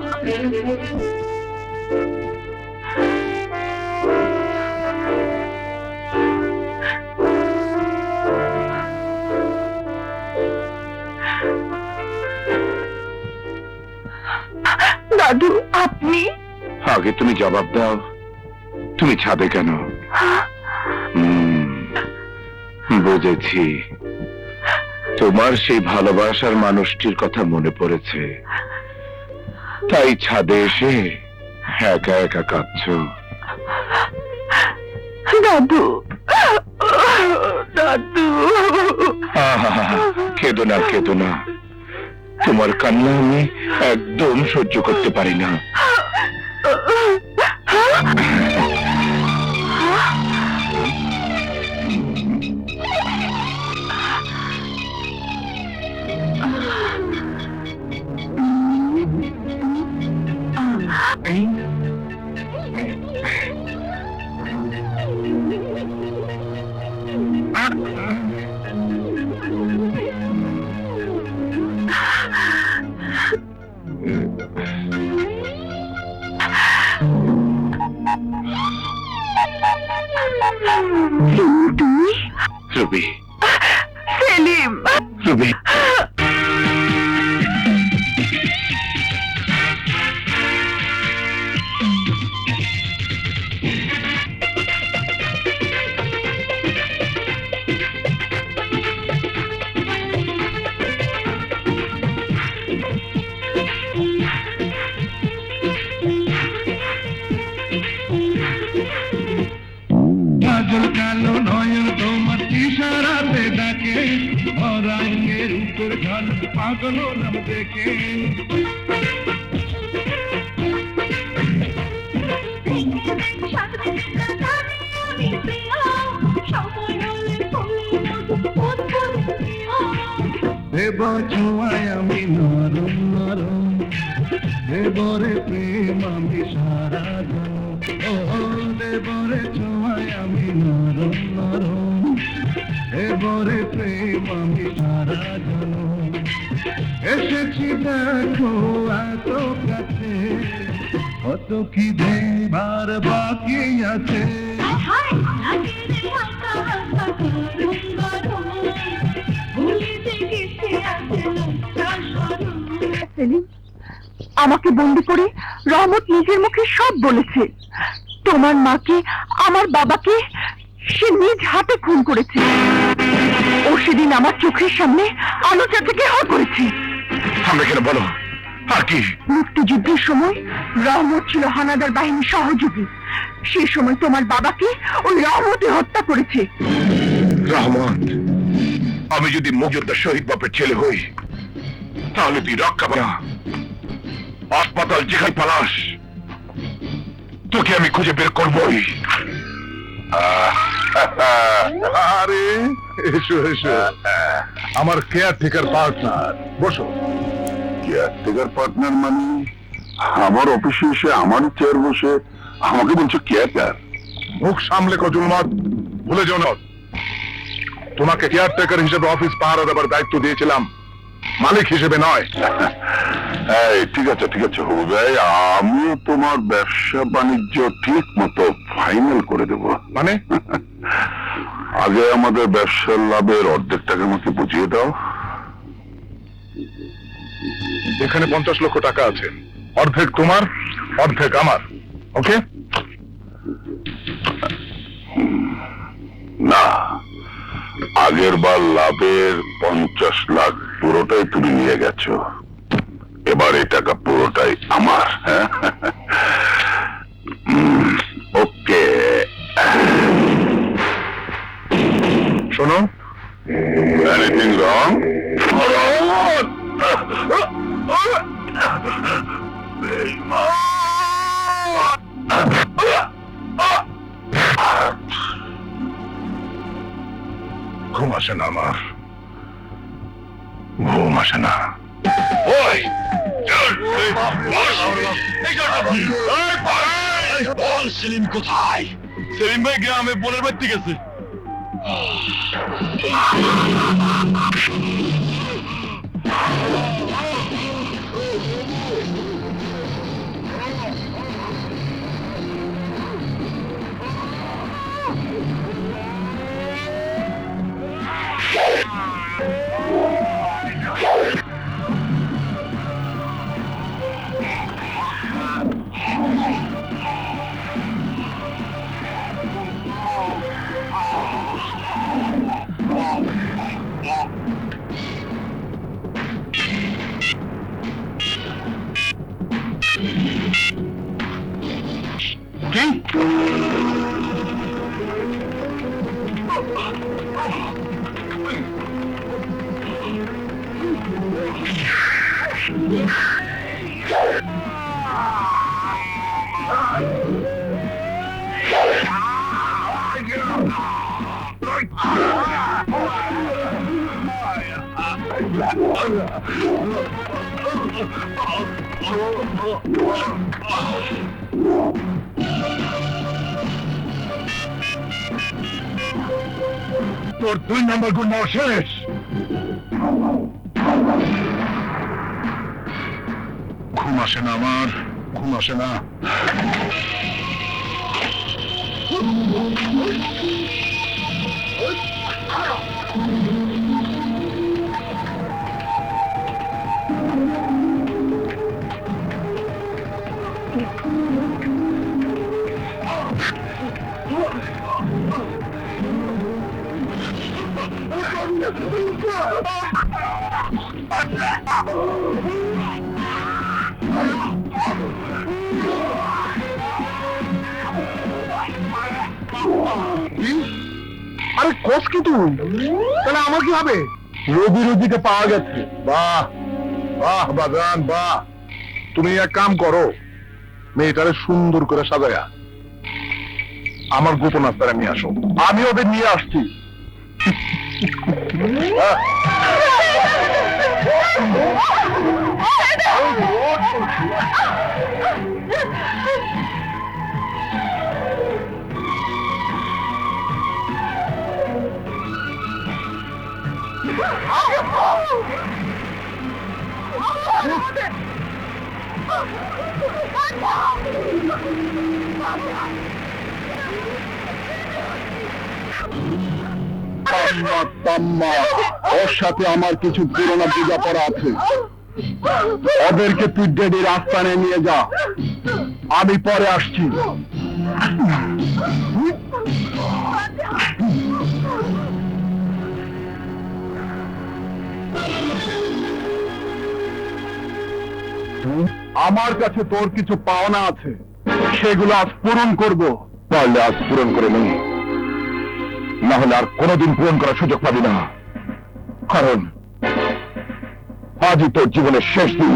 দাদু আপনি? আগে তুমি জবাব দাও, তুমি ছাদে কেন? বুঝেছি, তোমার সেই ভালোবাসার মানুষটির কথা মনে পড়েছে, তাই ছাদে এসে একা একা কাঁদছো। দাদু দাদু, কেঁদো না কেঁদো না, তোমার কান্না আমি একদম সহ্য করতে পারি না। তুমি? রুবি, সেলিম। রুবি, কাজল কালো নয়ন তোমার ইশারাতে ডাকে, অরঙ্গের উপর ঝাল পাগল নাম দেখে। দেব ছোঁয়ায় আমি নরম নরম, দেবরে প্রেম আমি সারা জনম। ও দেবরে ছোঁয়ায় আমি নরম নরম, দেবরে প্রেম আমি সারা জনম। এসেছি দেখো এত কাছে, কত কি দেবার বাকি আছে। সেলিম, আমাকে বন্দি করে রহমত নিজের মুখে সব বলেছে। তোমার মাকে, আমার বাবাকে সে নিজ হাতে খুন করেছে। ও সেদিন আমার চোখের সামনে আলো চাচাকে হত্যা করেছে। আমরা কেন বলো, আর কি? মুক্তিযুদ্ধের সময় রহমত ছিল হানাদার বাহিনীর সহযোগী। সে সময় তোমার বাবাকে ওই রহমতে হত্যা করেছে। রহমত, আমি যদি মুক্তিযোদ্ধা শহীদ বাপের ছেলে হই, তাহলে তুই রক্ষা পানা হাসপাতাল যেখানে পালাস, তোকে আমি খুঁজে বের করবই। আরে এসো এসো, আমার কেয়ারটেকার পার্টনার, বসো। কেয়ারটেকার পার্টনার মানে আমার অফিসে এসে আমার চেয়ার বসে আমাকে বলছো কেয়ারটার? মুখ সামলে কজুলমাত, ভুলে যাও না, তোমাকে কেয়ারটেকার হিসেবে অফিস পাহারা দেবার দায়িত্ব দিয়েছিলাম, মালিক হিসেবে নয়। ঠিক আছে হবু ভাই, আমিও তোমার ব্যবসা বাণিজ্য ঠিক মতো ফাইনাল করে দেব। মানে? আগে আমাদের ব্যবসার লাভের অর্ধেক টাকা আমাকে বুঝিয়ে দাও। এখানে 50 লক্ষ টাকা আছে, অর্ধেক তোমার, অর্ধেক আমার। ওকে? না, আগের বার লাভের 50 লাখ পুরোটাই তুমি নিয়ে গেছো, এবার এই টাকা পুরোটাই আমার। হ্যাঁ, ওকে। শোনো, এনিথিং রং? ঘুম আসে না আমার, ঘুম আসে না। ওই সেলিম কোথায়? সেলিম ভাই গ্রামে বোনের বাড়িতে গেছে। তোর 2 নম্বর গুন্ডা শেষ। ঘুম আসে না আমার, ঘুম আসে না। আরে কোচ কি তুই? তাহলে আমার কি হবে? রবিকে পাওয়া গেছে। বাহ বাহ বাজান বাহ, তুমি এক কাম করো, মেয়েটারে সুন্দর করে সাজায়া আমার গোপন আস্তারে নিয়ে আসো, আমি ওদের নিয়ে আসছি। ওর সাথে আমার কিছু পুরোনো বোঝাপড়া আছে, ওদেরকে তুই ডেডির আস্তানে নিয়ে যা, আমি পরে আসছি। আমার কাছে তোর কিছু পাওনা আছে, সেগুলো আজ পূরণ করব। পারলে আজ পূরণ করে নেই, না হলে আর কোনোদিন পূরণ করার সুযোগ পাবি না, কারণ আজই তোর জীবনের শেষ দিন।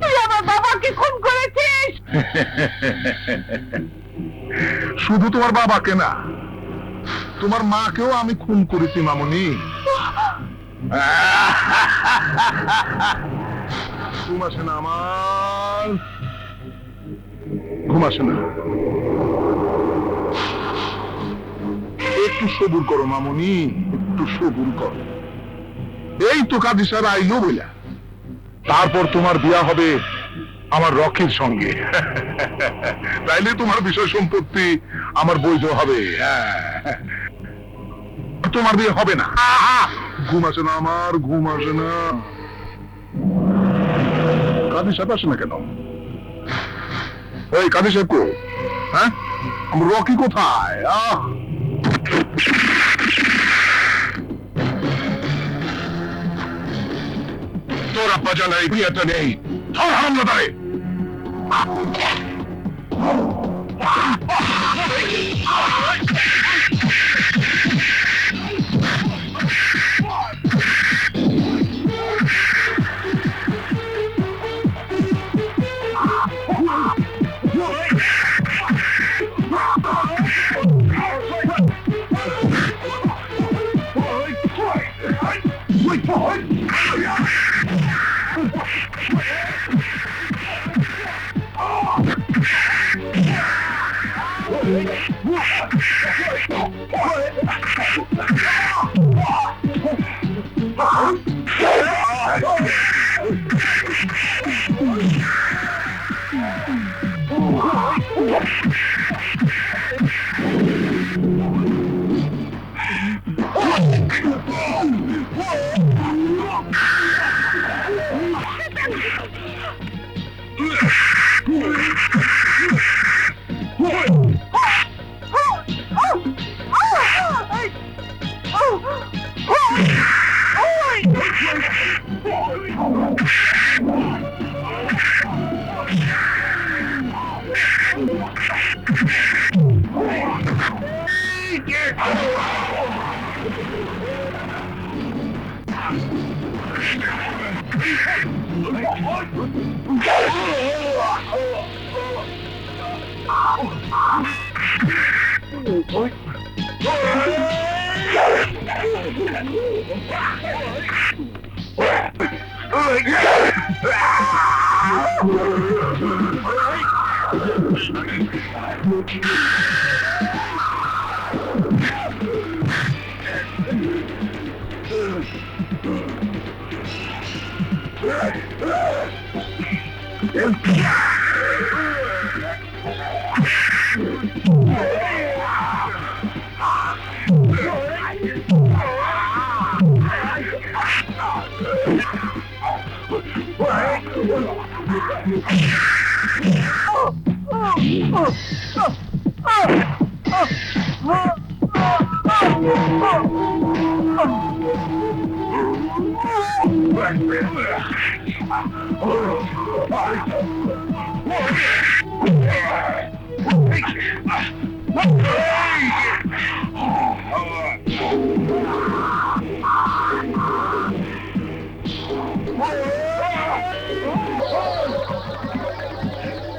তুই আমার বাবাকে খুন করেছিস। শুধু তোমার বাবাকে না, তোমার মাকেও আমি খুন করেছি মামুনি। ঘুম আসে না আমার, ঘুম আসে না। একটু সবুর করো মামুনি, একটু সবুর করো। এই তো কাজী সাহেব আইলো বইলা, তারপর তোমার বিয়া হবে আমার রকির সঙ্গে। তাইলে তোমার বিষয় সম্পত্তি আমার বৈধ হবে। তোমার বিয়ে হবে না। ঘুম আসে না আমার, ঘুম আসে না। কাজী সাহেব আসে না কেন? এই কাজী সাহেব কো? হ্যাঁ, আমার রকি কোথায়? তোর আব্বা জানাই বিয়েটা নেই, ধর হামলা ধরে।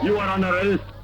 You are under arrest.